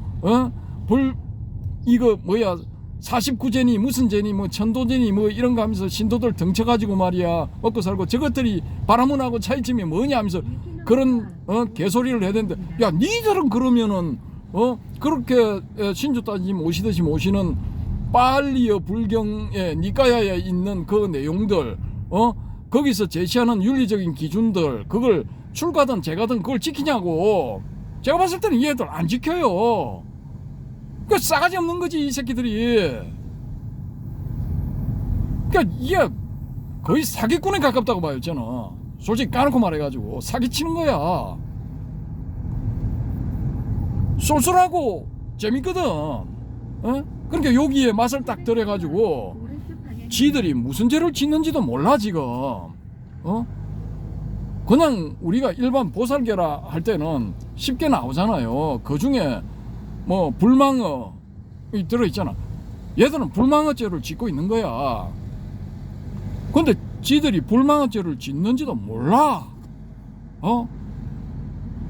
[SPEAKER 1] 이거 뭐야 49제니 무슨 제니 뭐 천도제니 뭐 이런 거 하면서 신도들 덩쳐가지고 말이야 먹고 살고 저것들이 바라문하고 차이점이 뭐냐 하면서 그런 개소리를 해야 되는데 야 니들은 그러면은 그렇게 신주 따지 모시듯이 모시는 빨리어 불경에 니까야에 있는 그 내용들 거기서 제시하는 윤리적인 기준들 그걸 출가든 재가든 그걸 지키냐고. 제가 봤을 때는 얘들 안 지켜요. 그 싸가지 없는 거지 이 새끼들이. 그러니까 이게 거의 사기꾼에 가깝다고 봐요 저는. 솔직히 까놓고 말해가지고 사기치는 거야. 쏠쏠하고 재밌거든. 그러니까 여기에 맛을 딱 들여가지고
[SPEAKER 4] 오른쪽 방향.
[SPEAKER 1] 지들이 무슨 죄를 짓는지도 몰라 지금. 그냥 우리가 일반 보살계라 할 때는 쉽게 나오잖아요. 그 중에 뭐 불망어이 들어있잖아. 얘들은 불망어죄를 짓고 있는 거야. 근데 지들이 불망어죄를 짓는지도 몰라.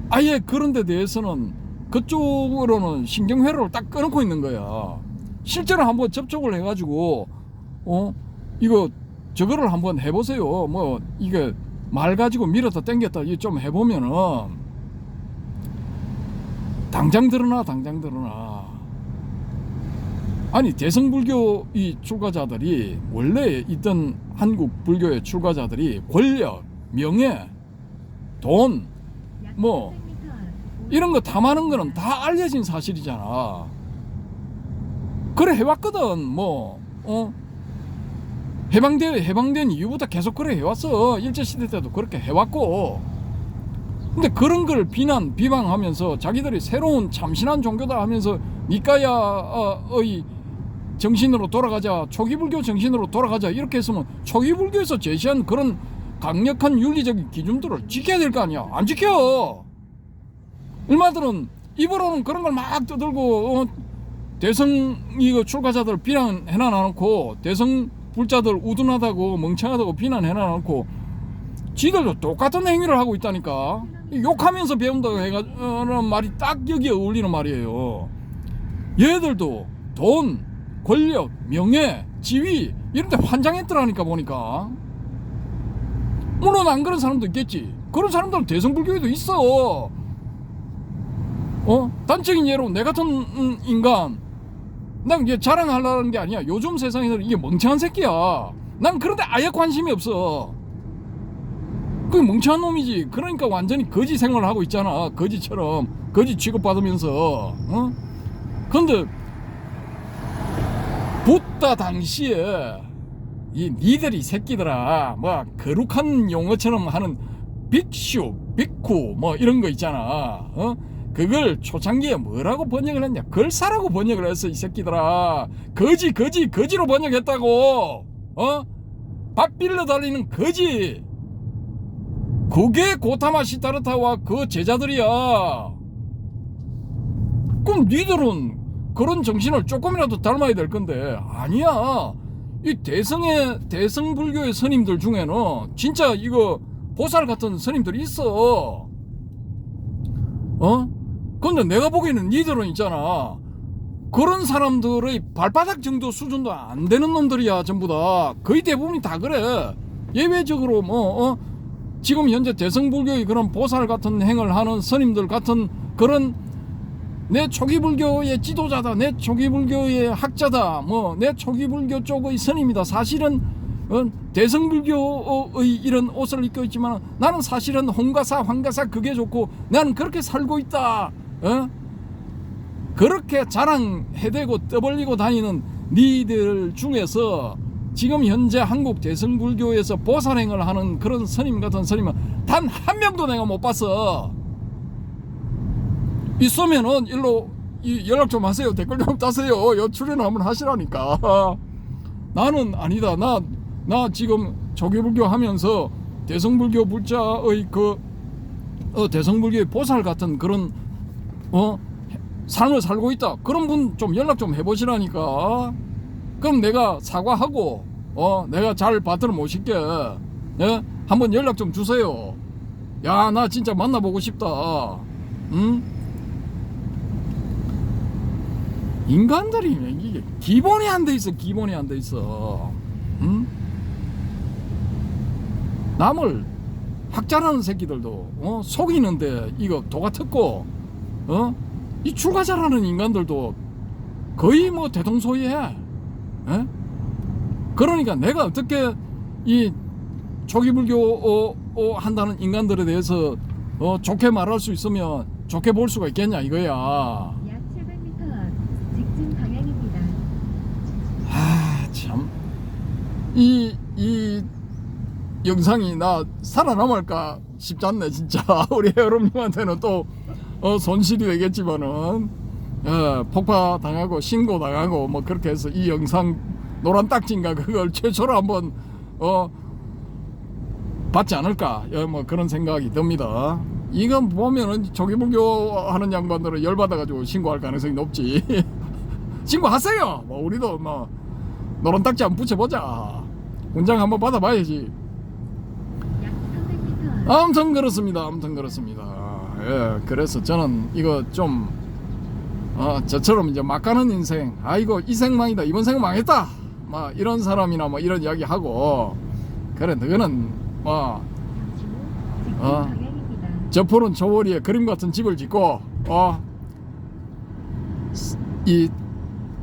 [SPEAKER 1] 아예 그런 데 대해서는 그쪽으로는 신경회로를 딱 끊고 있는 거야. 실제로 한번 접촉을 해가지고 이거 저거를 한번 해보세요. 뭐 이게 말 가지고 밀었다 당겼다 이거 좀 해보면은 당장 드러나. 아니 대성불교 이 출가자들이 원래 있던 한국 불교의 출가자들이 권력, 명예, 돈
[SPEAKER 4] 약
[SPEAKER 1] 뭐
[SPEAKER 4] 700m
[SPEAKER 1] 이런 거 탐하는 거는 다 알려진 사실이잖아. 그래 해왔거든. 뭐 해방된 이후부터 계속 그래 해왔어. 일제시대 때도 그렇게 해왔고. 근데 그런 걸 비방하면서 자기들이 새로운 참신한 종교다 하면서 니까야의 정신으로 돌아가자, 초기불교 정신으로 돌아가자 이렇게 했으면 초기불교에서 제시한 그런 강력한 윤리적인 기준들을 지켜야 될 거 아니야. 안 지켜. 일마들은 입으로는 그런 걸 막 떠들고 대성 이거 출가자들 비난해놔놓고 대성 불자들 우둔하다고 멍청하다고 비난해놔놓고 지들도 똑같은 행위를 하고 있다니까. 욕하면서 배운다고 해가지고 말이 딱 여기에 어울리는 말이에요. 얘들도 돈, 권력, 명예, 지위 이런 데 환장했더라니까 보니까. 물론 안 그런 사람도 있겠지. 그런 사람들은 대성불교에도 있어. 단적인 예로 내 같은 인간 난 이게 자랑하려는 게 아니야. 요즘 세상에서 이게 멍청한 새끼야. 난 그런데 아예 관심이 없어. 그게 멍청한 놈이지. 그러니까 완전히 거지 생활을 하고 있잖아. 거지처럼 거지 취급받으면서. 근데 붓다 당시에 이 니들이 새끼들아 뭐 거룩한 용어처럼 하는 빅슈, 빅쿠 뭐 이런 거 있잖아. 그걸 초창기에 뭐라고 번역을 했냐? 걸사라고 번역을 했어 이 새끼들아. 거지로 번역했다고. 밥 빌려 달리는 거지. 그게 고타마 시타르타와 그 제자들이야. 그럼 니들은 그런 정신을 조금이라도 닮아야 될 건데 아니야. 이 대성불교의 스님들 중에는 진짜 이거 보살 같은 스님들이 있어. 근데 내가 보기에는 니들은 있잖아, 그런 사람들의 발바닥 정도 수준도 안 되는 놈들이야. 전부 다 거의 대부분이 다 그래. 예외적으로 지금 현재 대성불교의 그런 보살 같은 행을 하는 스님들 같은 그런 내 초기불교의 지도자다, 내 초기불교의 학자다, 내 초기불교 쪽의 스님이다. 사실은 대성불교의 이런 옷을 입고 있지만 나는 사실은 홍가사 황가사 그게 좋고 나는 그렇게 살고 있다. 그렇게 자랑해대고 떠벌리고 다니는 니들 중에서 지금 현재 한국 대성불교에서 보살행을 하는 그런 스님 같은 스님은 단 한 명도 내가 못 봤어. 있으면은 일로 연락 좀 하세요. 댓글 좀 따세요. 출연 한번 하시라니까. 나는 아니다. 나 지금 조기불교 하면서 대성불교 불자의 대성불교의 보살 같은 그런 삶을 살고 있다. 그런 분 좀 연락 좀 해보시라니까. 그럼 내가 사과하고 내가 잘 받들어 모실게. 예? 한번 연락 좀 주세요. 야, 나 진짜 만나보고 싶다. 응? 인간들이 이게 기본이 안 돼 있어. 기본이 안 돼 있어. 응? 남을 학자라는 새끼들도 속이는데 이거 도가 텄고 이 출가자라는 인간들도 거의 뭐 대동소이해. 에? 그러니까 내가 어떻게 이 초기불교 한다는 인간들에 대해서 좋게 말할 수 있으면 좋게 볼 수가 있겠냐 이거야.
[SPEAKER 4] 약 700m 앞 직진 방향입니다.
[SPEAKER 1] 참, 이 영상이 나 살아남을까 싶지 않네 진짜. 우리 여러분님한테는 또 손실이 되겠지만은 폭파 당하고 신고 당하고 뭐 그렇게 해서 이 영상 노란 딱지인가 그걸 최초로 한번 받지 않을까 뭐 그런 생각이 듭니다. 이건 보면은 조기불교 하는 양반들은 열받아가지고 신고할 가능성이 높지. 신고하세요. 뭐 우리도 뭐 노란 딱지 한번 붙여보자. 훈장 한번 받아봐야지.
[SPEAKER 4] 약 300m 앞
[SPEAKER 1] 아무튼 그렇습니다. 예, 그래서 저는 이거 좀 저처럼 이제 막 가는 인생, 아이고 이 생망이다, 이번 생 망했다, 막 이런 사람이나 뭐 이런 이야기 하고 그래, 너는 뭐
[SPEAKER 4] 직진 방향입니다.
[SPEAKER 1] 저 푸른 초월이에 그림 같은 집을 짓고 이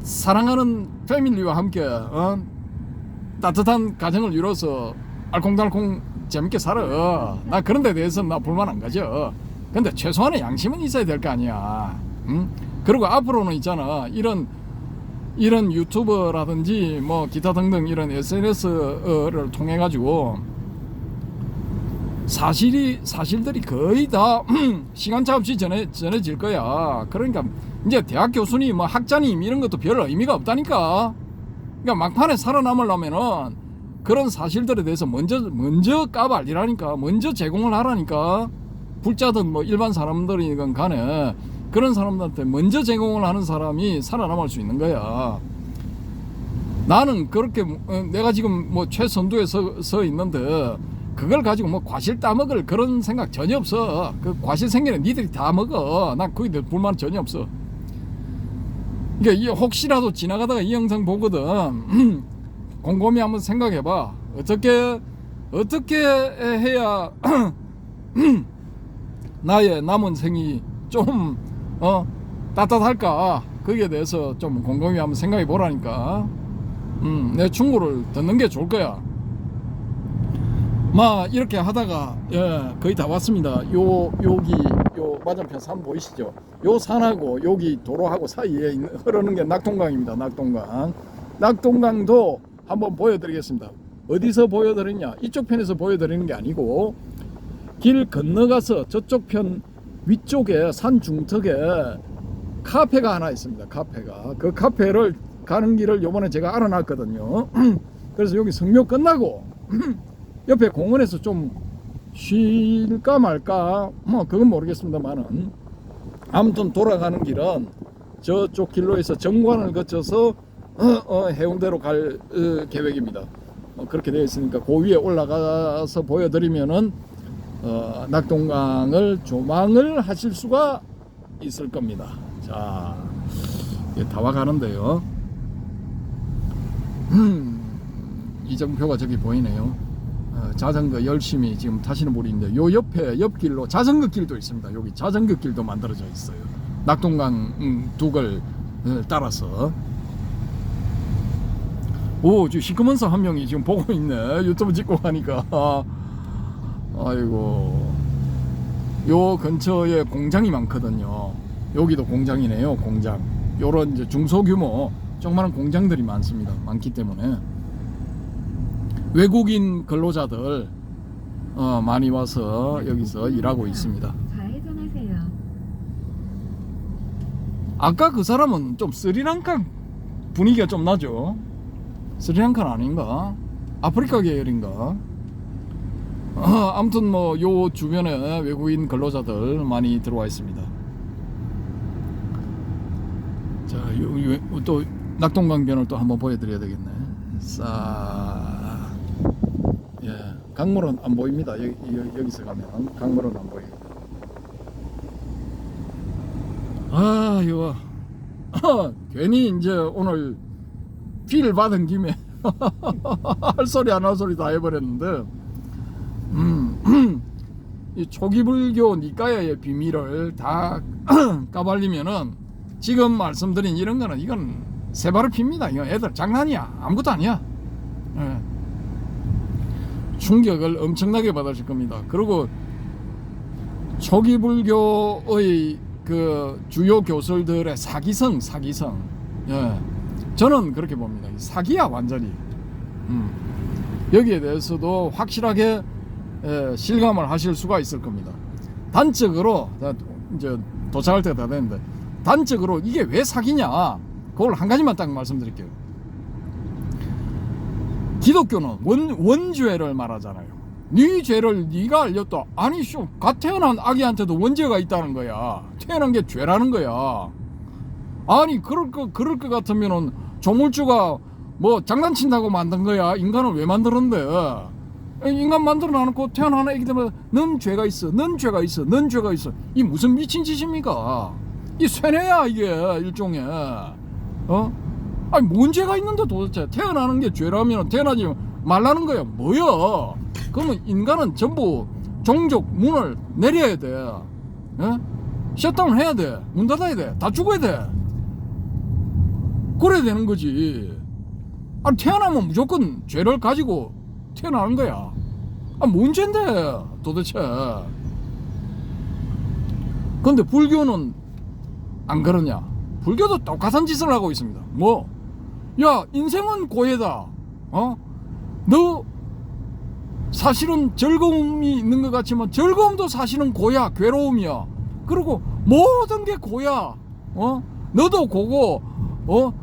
[SPEAKER 1] 사랑하는 패밀리와 함께 따뜻한 가정을 이뤄서 알콩달콩 재밌게 살아. 나 그런 데 대해서는 나 불만 안 가져. 근데 최소한의 양심은 있어야 될 거 아니야. 응? 그리고 앞으로는 있잖아, 이런 유튜버라든지 뭐 기타 등등 이런 SNS를 통해 가지고 사실들이 거의 다 시간차 없이 전해질 거야. 그러니까 이제 대학 교수님 뭐 학자님 이런 것도 별 의미가 없다니까. 그러니까 막판에 살아남으려면은 그런 사실들에 대해서 먼저 까발리라니까. 먼저 제공을 하라니까. 불자든 뭐 일반 사람들이건 간에 그런 사람들한테 먼저 제공을 하는 사람이 살아남을 수 있는 거야. 나는 그렇게 내가 지금 뭐 최선두에 서 있는데 그걸 가지고 뭐 과실 따먹을 그런 생각 전혀 없어. 그 과실 생기는 니들이 다 먹어. 난 거기에 대해 불만 전혀 없어. 그러니까 혹시라도 지나가다가 이 영상 보거든 곰곰이 한번 생각해봐. 어떻게 해야 나의 남은 생이 좀 따뜻할까? 거기에 대해서 좀 곰곰이 한번 생각해 보라니까. 내 충고를 듣는 게 좋을 거야. 이렇게 하다가 거의 다 왔습니다. 여기 맞은편 산 보이시죠? 요 산하고 여기 도로하고 사이에 흐르는 게 낙동강입니다. 낙동강도 한번 보여드리겠습니다. 어디서 보여드리냐? 이쪽 편에서 보여드리는 게 아니고 길 건너가서 저쪽 편 위쪽에 산 중턱에 카페가 하나 있습니다. 카페가. 그 카페를 가는 길을 요번에 제가 알아놨거든요. 그래서 여기 성묘 끝나고 옆에 공원에서 좀 쉴까 말까 뭐 그건 모르겠습니다만은 아무튼 돌아가는 길은 저쪽 길로에서 정관을 거쳐서 해운대로 갈 계획입니다. 그렇게 되어 있으니까 그 위에 올라가서 보여드리면은 낙동강을 조망을 하실 수가 있을 겁니다. 자, 이게 다 와가는데요. 이정표가 저기 보이네요. 자전거 열심히 지금 타시는 분이 있는데 요 옆에 옆길로 자전거 길도 있습니다. 여기 자전거 길도 만들어져 있어요. 낙동강 둑을 따라서. 오, 지금 시커먼서 한 명이 지금 보고 있네. 유튜브 찍고 가니까. 아이고. 요 근처에 공장이 많거든요. 여기도 공장이네요. 공장. 요런 이제 중소규모 조그마한 공장들이 많기 때문에 외국인 근로자들 많이 와서 여기서 일하고 있습니다.
[SPEAKER 4] 좌회전하세요.
[SPEAKER 1] 아까 그 사람은 좀 스리랑카 분위기가 좀 나죠. 스리랑카는 아닌가? 아프리카 계열인가? 아무튼 뭐 요 주변에 외국인 근로자들 많이 들어와 있습니다. 자, 또 낙동강변을 또 한번 보여드려야 되겠네. 싹. 예, 강물은 안 보입니다. 여기서 가면 강물은 안 보입니다. 아, 이거 괜히 이제 오늘 피를 받은 김에 할 소리 안 할 소리 다 해버렸는데, 이 초기불교 니까야의 비밀을 다 까발리면은 지금 말씀드린 이런 거는 이건 새발을 핍니다. 이거 애들 장난이야. 아무것도 아니야. 예. 충격을 엄청나게 받으실 겁니다. 그리고 초기불교의 그 주요 교설들의 사기성. 예. 저는 그렇게 봅니다. 사기야 완전히. 여기에 대해서도 확실하게 실감을 하실 수가 있을 겁니다. 단적으로 이제 도착할 때가 다 됐는데, 단적으로 이게 왜 사기냐, 그걸 한 가지만 딱 말씀드릴게요. 기독교는 원죄를 말하잖아요. 네 죄를 네가 알렸다. 아니 갓 태어난 아기한테도 원죄가 있다는 거야. 태어난 게 죄라는 거야. 아니 그럴 것 같으면은 조물주가 뭐 장난친다고 만든 거야. 인간을 왜 만들었는데? 인간 만들어 놔놓고 태어나는 애기 때문에 넌 죄가 있어, 넌 죄가 있어, 넌 죄가 있어. 이 무슨 미친 짓입니까? 이 쇠뇌야 이게 일종의. 아니 뭔 죄가 있는데 도대체. 태어나는 게 죄라면 태어나지 말라는 거야 뭐야? 그러면 인간은 전부 종족 문을 내려야 돼. 셧다운 해야 돼. 문 닫아야 돼. 다 죽어야 돼. 그래야 되는 거지. 아니 태어나면 무조건 죄를 가지고 태어나는 거야. 뭔 죄인데 도대체. 근데 불교는 안 그러냐? 불교도 똑같은 짓을 하고 있습니다. 뭐? 야, 인생은 고해다. 너 사실은 즐거움이 있는 것 같지만 즐거움도 사실은 고야, 괴로움이야. 그리고 모든 게 고야. 너도 고고,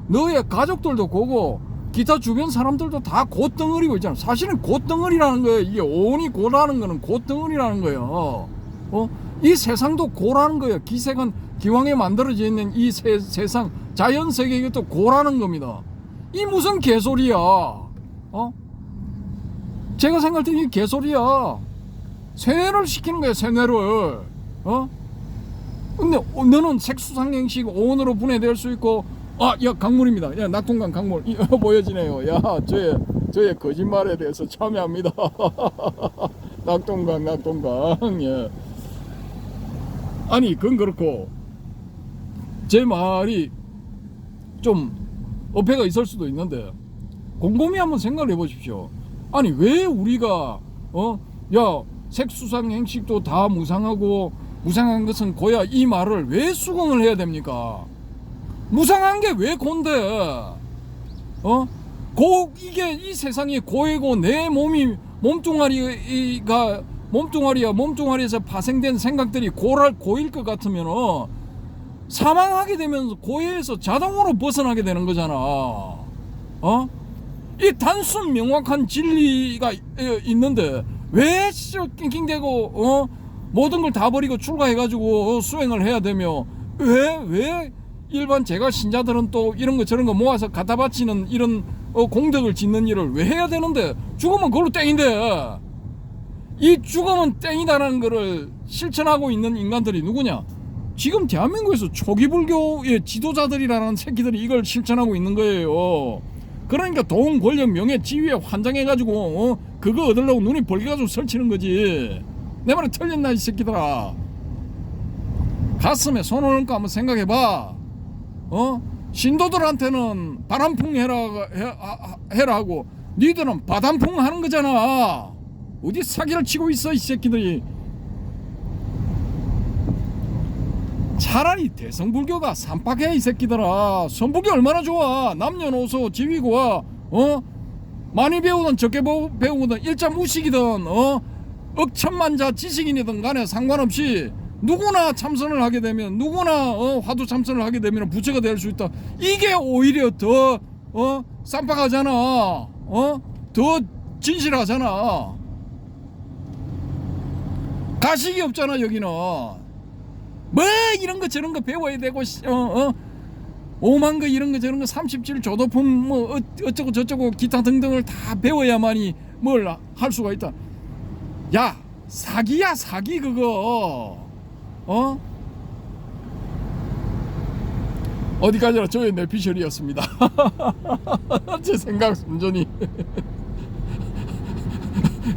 [SPEAKER 1] 너의 가족들도 고고, 기타 주변 사람들도 다 곧덩어리고 있잖아. 사실은 곧덩어리라는 거예요. 이게 오온이 고라는 거는 곧덩어리라는 거예요. 이 세상도 고라는 거예요. 기생은 기왕에 만들어져 있는 이 세상, 자연 세계, 이것도 고라는 겁니다. 이 무슨 개소리야. 제가 생각할 때 이 개소리야. 세뇌를 시키는 거야, 세뇌를. 근데 너는 색수상행식 오온으로 분해될 수 있고, 야, 강물입니다. 야, 낙동강 강물. 보여지네요. 야, 저의 거짓말에 대해서 참여합니다. 낙동강. 예. 아니, 그건 그렇고, 제 말이 좀 어폐가 있을 수도 있는데, 곰곰이 한번 생각을 해보십시오. 아니, 왜 우리가, 야, 색수상행식도 다 무상하고, 무상한 것은 고야, 이 말을 왜 수긍을 해야 됩니까? 무상한 게 왜 곤데? 이게 이 세상이 고이고 내 몸이 몸뚱아리에서 파생된 생각들이 고일 것 같으면 사망하게 되면 고해에서 자동으로 벗어나게 되는 거잖아. 이 단순 명확한 진리가 있는데 왜 낑낑대고 모든 걸 다 버리고 출가해가지고 수행을 해야 되며 왜 일반 제가 신자들은 또 이런 거 저런 거 모아서 갖다 바치는 이런 공덕을 짓는 일을 왜 해야 되는데 죽으면 그걸로 땡인데 이 죽으면 땡이다라는 거를 실천하고 있는 인간들이 누구냐? 지금 대한민국에서 초기 불교의 지도자들이라는 새끼들이 이걸 실천하고 있는 거예요. 그러니까 돈, 권력, 명예, 지위에 환장해가지고 그거 얻으려고 눈이 벌게가지고 설치는 거지. 내 말이 틀렸나 이 새끼들아. 가슴에 손을 얹고 한번 생각해봐. 신도들한테는 바람풍 해라 하고 니들은 바람풍 하는 거잖아. 어디 사기를 치고 있어 이 새끼들이. 차라리 대성불교가 삼박해 이 새끼들아. 선불교 얼마나 좋아. 남녀노소 지위고와 많이 배우든 적게 배우든 일자무식이든 억천만자 지식인이든 간에 상관없이 누구나 참선을 하게 되면 누구나 화두 참선을 하게 되면 부처가 될 수 있다. 이게 오히려 더 쌈박하잖아. 더 진실하잖아. 가식이 없잖아 여기는. 뭐 이런 거 저런 거 배워야 되고 오만 거 이런 거 저런 거 37 조도품 뭐 어쩌고 저쩌고 기타 등등을 다 배워야만이 뭘 할 수가 있다. 야 사기야 사기 그거. 어디까지나 저의 내피셜이었습니다. 제 생각 순전히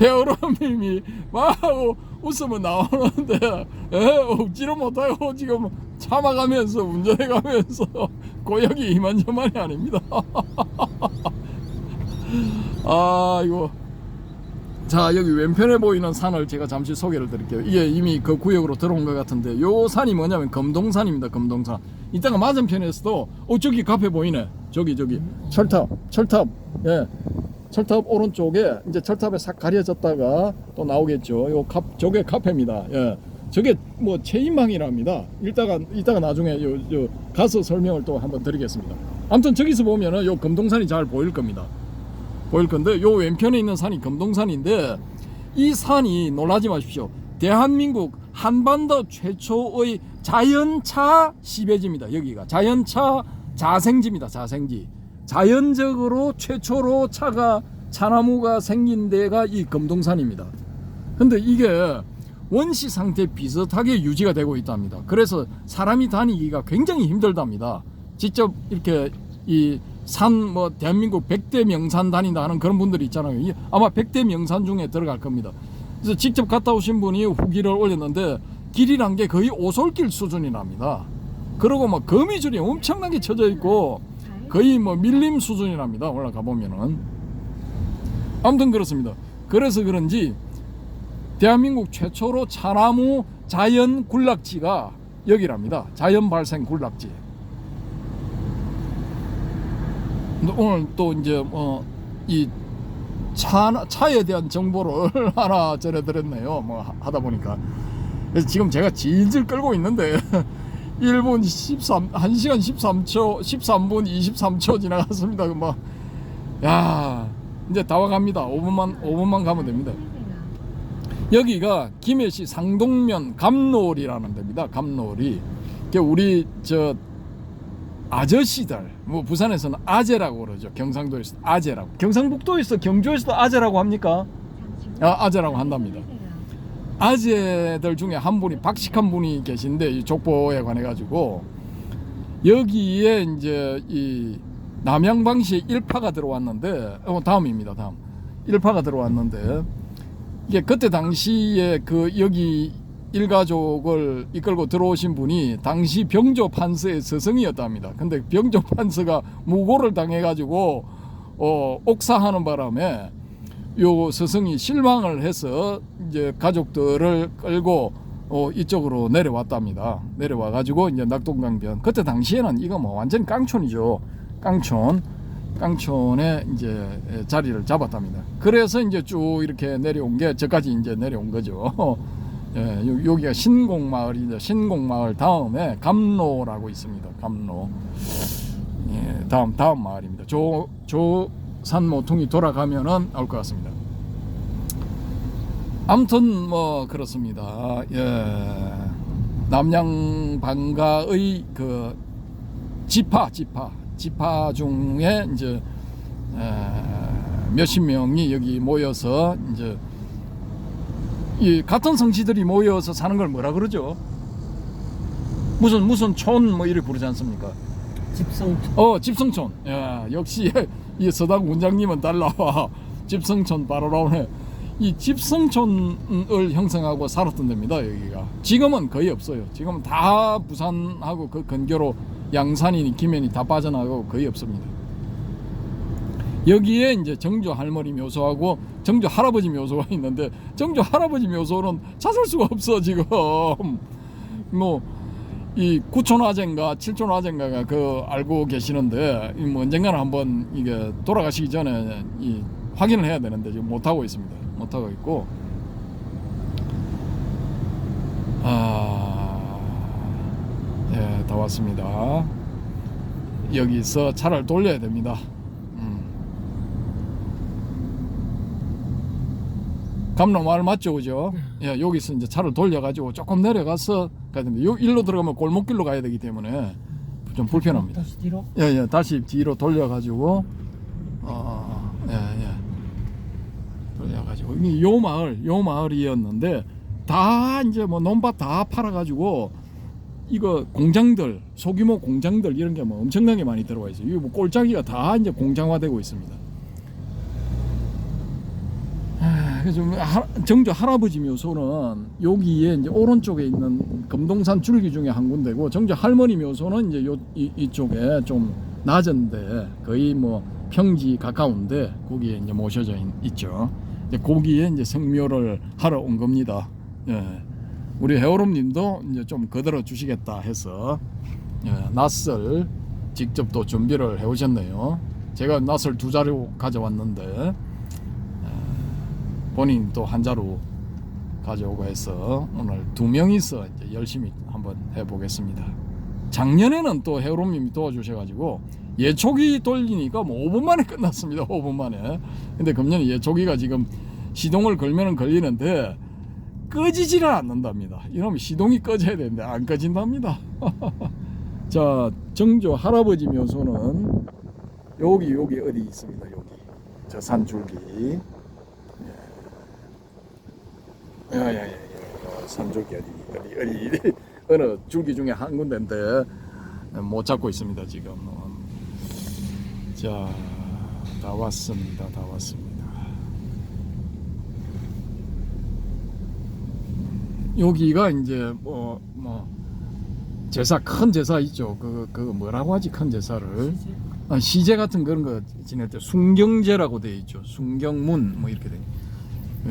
[SPEAKER 1] 헤어로님이 막 웃으면 나오는데 억지로 못하고 지금 참아가면서 운전해가면서 고역이 이만저만이 아닙니다. 아 이거 자 여기 왼편에 보이는 산을 제가 잠시 소개를 드릴게요. 이게 이미 그 구역으로 들어온 것 같은데 요 산이 뭐냐면 금동산입니다. 금동산. 이따가 맞은편에서도 저기 카페 보이네. 저기 철탑 예. 철탑 오른쪽에 이제 철탑에 싹 가려졌다가 또 나오겠죠. 저게 카페입니다. 예. 저게 뭐 체인망이랍니다. 이따가 나중에 요 가서 설명을 또 한번 드리겠습니다. 아무튼 저기서 보면은 요 금동산이 잘 보일 겁니다. 보일 건데 요 왼편에 있는 산이 금동산인데 이 산이 놀라지 마십시오. 대한민국 한반도 최초의 자연차 시배지입니다. 여기가 자연차 자생지입니다. 자생지. 자연적으로 최초로 차나무가 생긴 데가 이 금동산입니다. 근데 이게 원시 상태 비슷하게 유지가 되고 있답니다. 그래서 사람이 다니기가 굉장히 힘들답니다. 직접 이렇게 이 산 뭐 대한민국 100대 명산 다닌다 하는 그런 분들이 있잖아요. 아마 100대 명산 중에 들어갈 겁니다. 그래서 직접 갔다 오신 분이 후기를 올렸는데 길이란 게 거의 오솔길 수준이 납니다. 그리고 막 거미줄이 엄청나게 쳐져 있고 거의 뭐 밀림 수준이랍니다. 올라가 보면은. 아무튼 그렇습니다. 그래서 그런지 대한민국 최초로 차나무 자연 군락지가 여기랍니다. 자연 발생 군락지. 오늘 또 이제 이 차에 대한 정보를 하나 전해드렸네요. 뭐 하다 보니까. 그래서 지금 제가 질질 끌고 있는데 1분 1시간 13분 23초 지나갔습니다. 뭐, 야, 이제 다 와갑니다. 5분만 가면 됩니다. 여기가 김해시 상동면 감로리라는 데입니다. 감로리. 우리 아저씨들, 뭐 부산에서는 아재라고 그러죠. 경상도에서 아재라고. 경상북도에서 경주에서도 아재라고 합니까? 아재라고 한답니다. 아재들 중에 한 분이 박식한 분이 계신데 이 족보에 관해 가지고 여기에 이제 이 남양방시에 일파가 들어왔는데 다음입니다. 다음 일파가 들어왔는데 이게 그때 당시에 그 여기 일가족을 이끌고 들어오신 분이 당시 병조 판서의 스승이었답니다. 근데 병조 판서가 무고를 당해 가지고 옥사하는 바람에 요 스승이 실망을 해서 이제 가족들을 끌고 이쪽으로 내려왔답니다. 내려와 가지고 이제 낙동강변. 그때 당시에는 이거 뭐 완전 깡촌이죠. 깡촌에 이제 자리를 잡았답니다. 그래서 이제 쭉 이렇게 내려온 게 저까지 이제 내려온 거죠. 예, 여기가 신곡마을이죠. 신곡마을 다음에 감로라고 있습니다. 감로. 예, 다음 마을입니다. 산 모퉁이 돌아가면은 나올 것 같습니다. 아무튼 뭐 그렇습니다. 예. 남양반가의 그 지파 중에 이제 몇십 명이 여기 모여서 이제 이 같은 성씨들이 모여서 사는 걸 뭐라 그러죠? 무슨 촌 뭐 이렇게 부르지 않습니까?
[SPEAKER 2] 집성촌.
[SPEAKER 1] 집성촌. 야, 역시 이 서당 원장님은 달라와. 집성촌 바로 나오네. 이 집성촌을 형성하고 살았던 데입니다. 여기가 지금은 거의 없어요. 지금은 다 부산하고 그 근교로 양산이니 김해니 다 빠져나가고 거의 없습니다. 여기에 이제 정조 할머니 묘소하고 정조 할아버지 묘소가 있는데 정조 할아버지 묘소는 찾을 수가 없어 지금. 뭐 이 구촌화재인가 칠촌화재인가가 그 알고 계시는데 뭐 언젠가는 한번 이게 돌아가시기 전에 이 확인을 해야 되는데 지금 못 하고 있습니다. 못 하고 있고. 예, 다 왔습니다. 여기서 차를 돌려야 됩니다. 감로 말 맞죠, 그죠? 예, 여기서 이제 차를 돌려가지고 조금 내려가서 가야 됩니다. 요 일로 들어가면 골목길로 가야 되기 때문에 좀 불편합니다.
[SPEAKER 2] 다시 뒤로.
[SPEAKER 1] 예, 다시 뒤로 돌려가지고, 돌려가지고 요 마을이었는데 다 이제 뭐 논밭 다 팔아가지고 이거 공장들 소규모 공장들 이런 게 뭐 엄청나게 많이 들어와 있어요. 이거 뭐 꼴짜기가 다 이제 공장화되고 있습니다. 그래서 정조 할아버지 묘소는 여기에 이제 오른쪽에 있는 금동산 줄기 중에 한 군데고 정조 할머니 묘소는 이제 이쪽에 좀 낮은데 거의 뭐 평지 가까운데 거기에 이제 모셔져 있죠. 이제 거기에 이제 성묘를 하러 온 겁니다. 예. 우리 해오름님도 이제 좀 거들어 주시겠다 해서 낫을 직접 또 준비를 해 오셨네요. 제가 낫을 2자루 가져왔는데 본인 또 한 자루 가져오고 해서 오늘 2명이서 이제 열심히 한번 해보겠습니다. 작년에는 또 해오름님이 도와주셔가지고 예초기 돌리니까 뭐 5분 만에 끝났습니다. 5분 만에. 근데 금년에 예초기가 지금 시동을 걸면은 걸리는데 꺼지지를 않는답니다. 이놈이 시동이 꺼져야 되는데 안 꺼진답니다. 자, 정조 할아버지 묘소는 여기 어디 있습니다. 여기 저 산줄기. 산줄기 어디 어느 줄기 중에 한 군데인데 못 찾고 있습니다 지금. 자, 다 왔습니다. 여기가 이제 뭐 제사 큰 제사 있죠. 그 뭐라고 하지 큰 제사를 시제 같은 그런 거 지낼 때 순경제라고 돼 있죠. 순경문 뭐 이렇게 돼.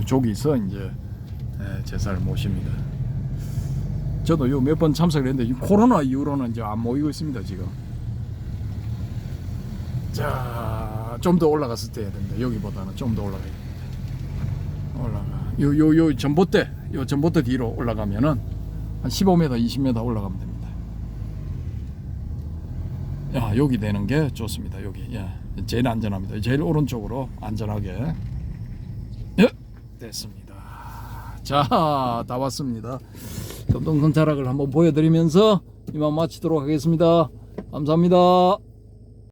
[SPEAKER 1] 저기서 이제 제사를 모십니다. 저도 요 몇 번 참석을 했는데 코로나 이후로는 이제 안 모이고 있습니다 지금. 자, 좀 더 올라갔을 때 해야 됩니다. 여기보다는 좀 더 올라가야 됩니다. 요 전봇대 뒤로 올라가면은 한 15m, 20m 올라가면 됩니다. 야, 여기 되는 게 좋습니다. 여기, 제일 안전합니다. 제일 오른쪽으로 안전하게. 예, 됐습니다. 자, 다 왔습니다. 금동선 자락을 한번 보여드리면서 이만 마치도록 하겠습니다. 감사합니다.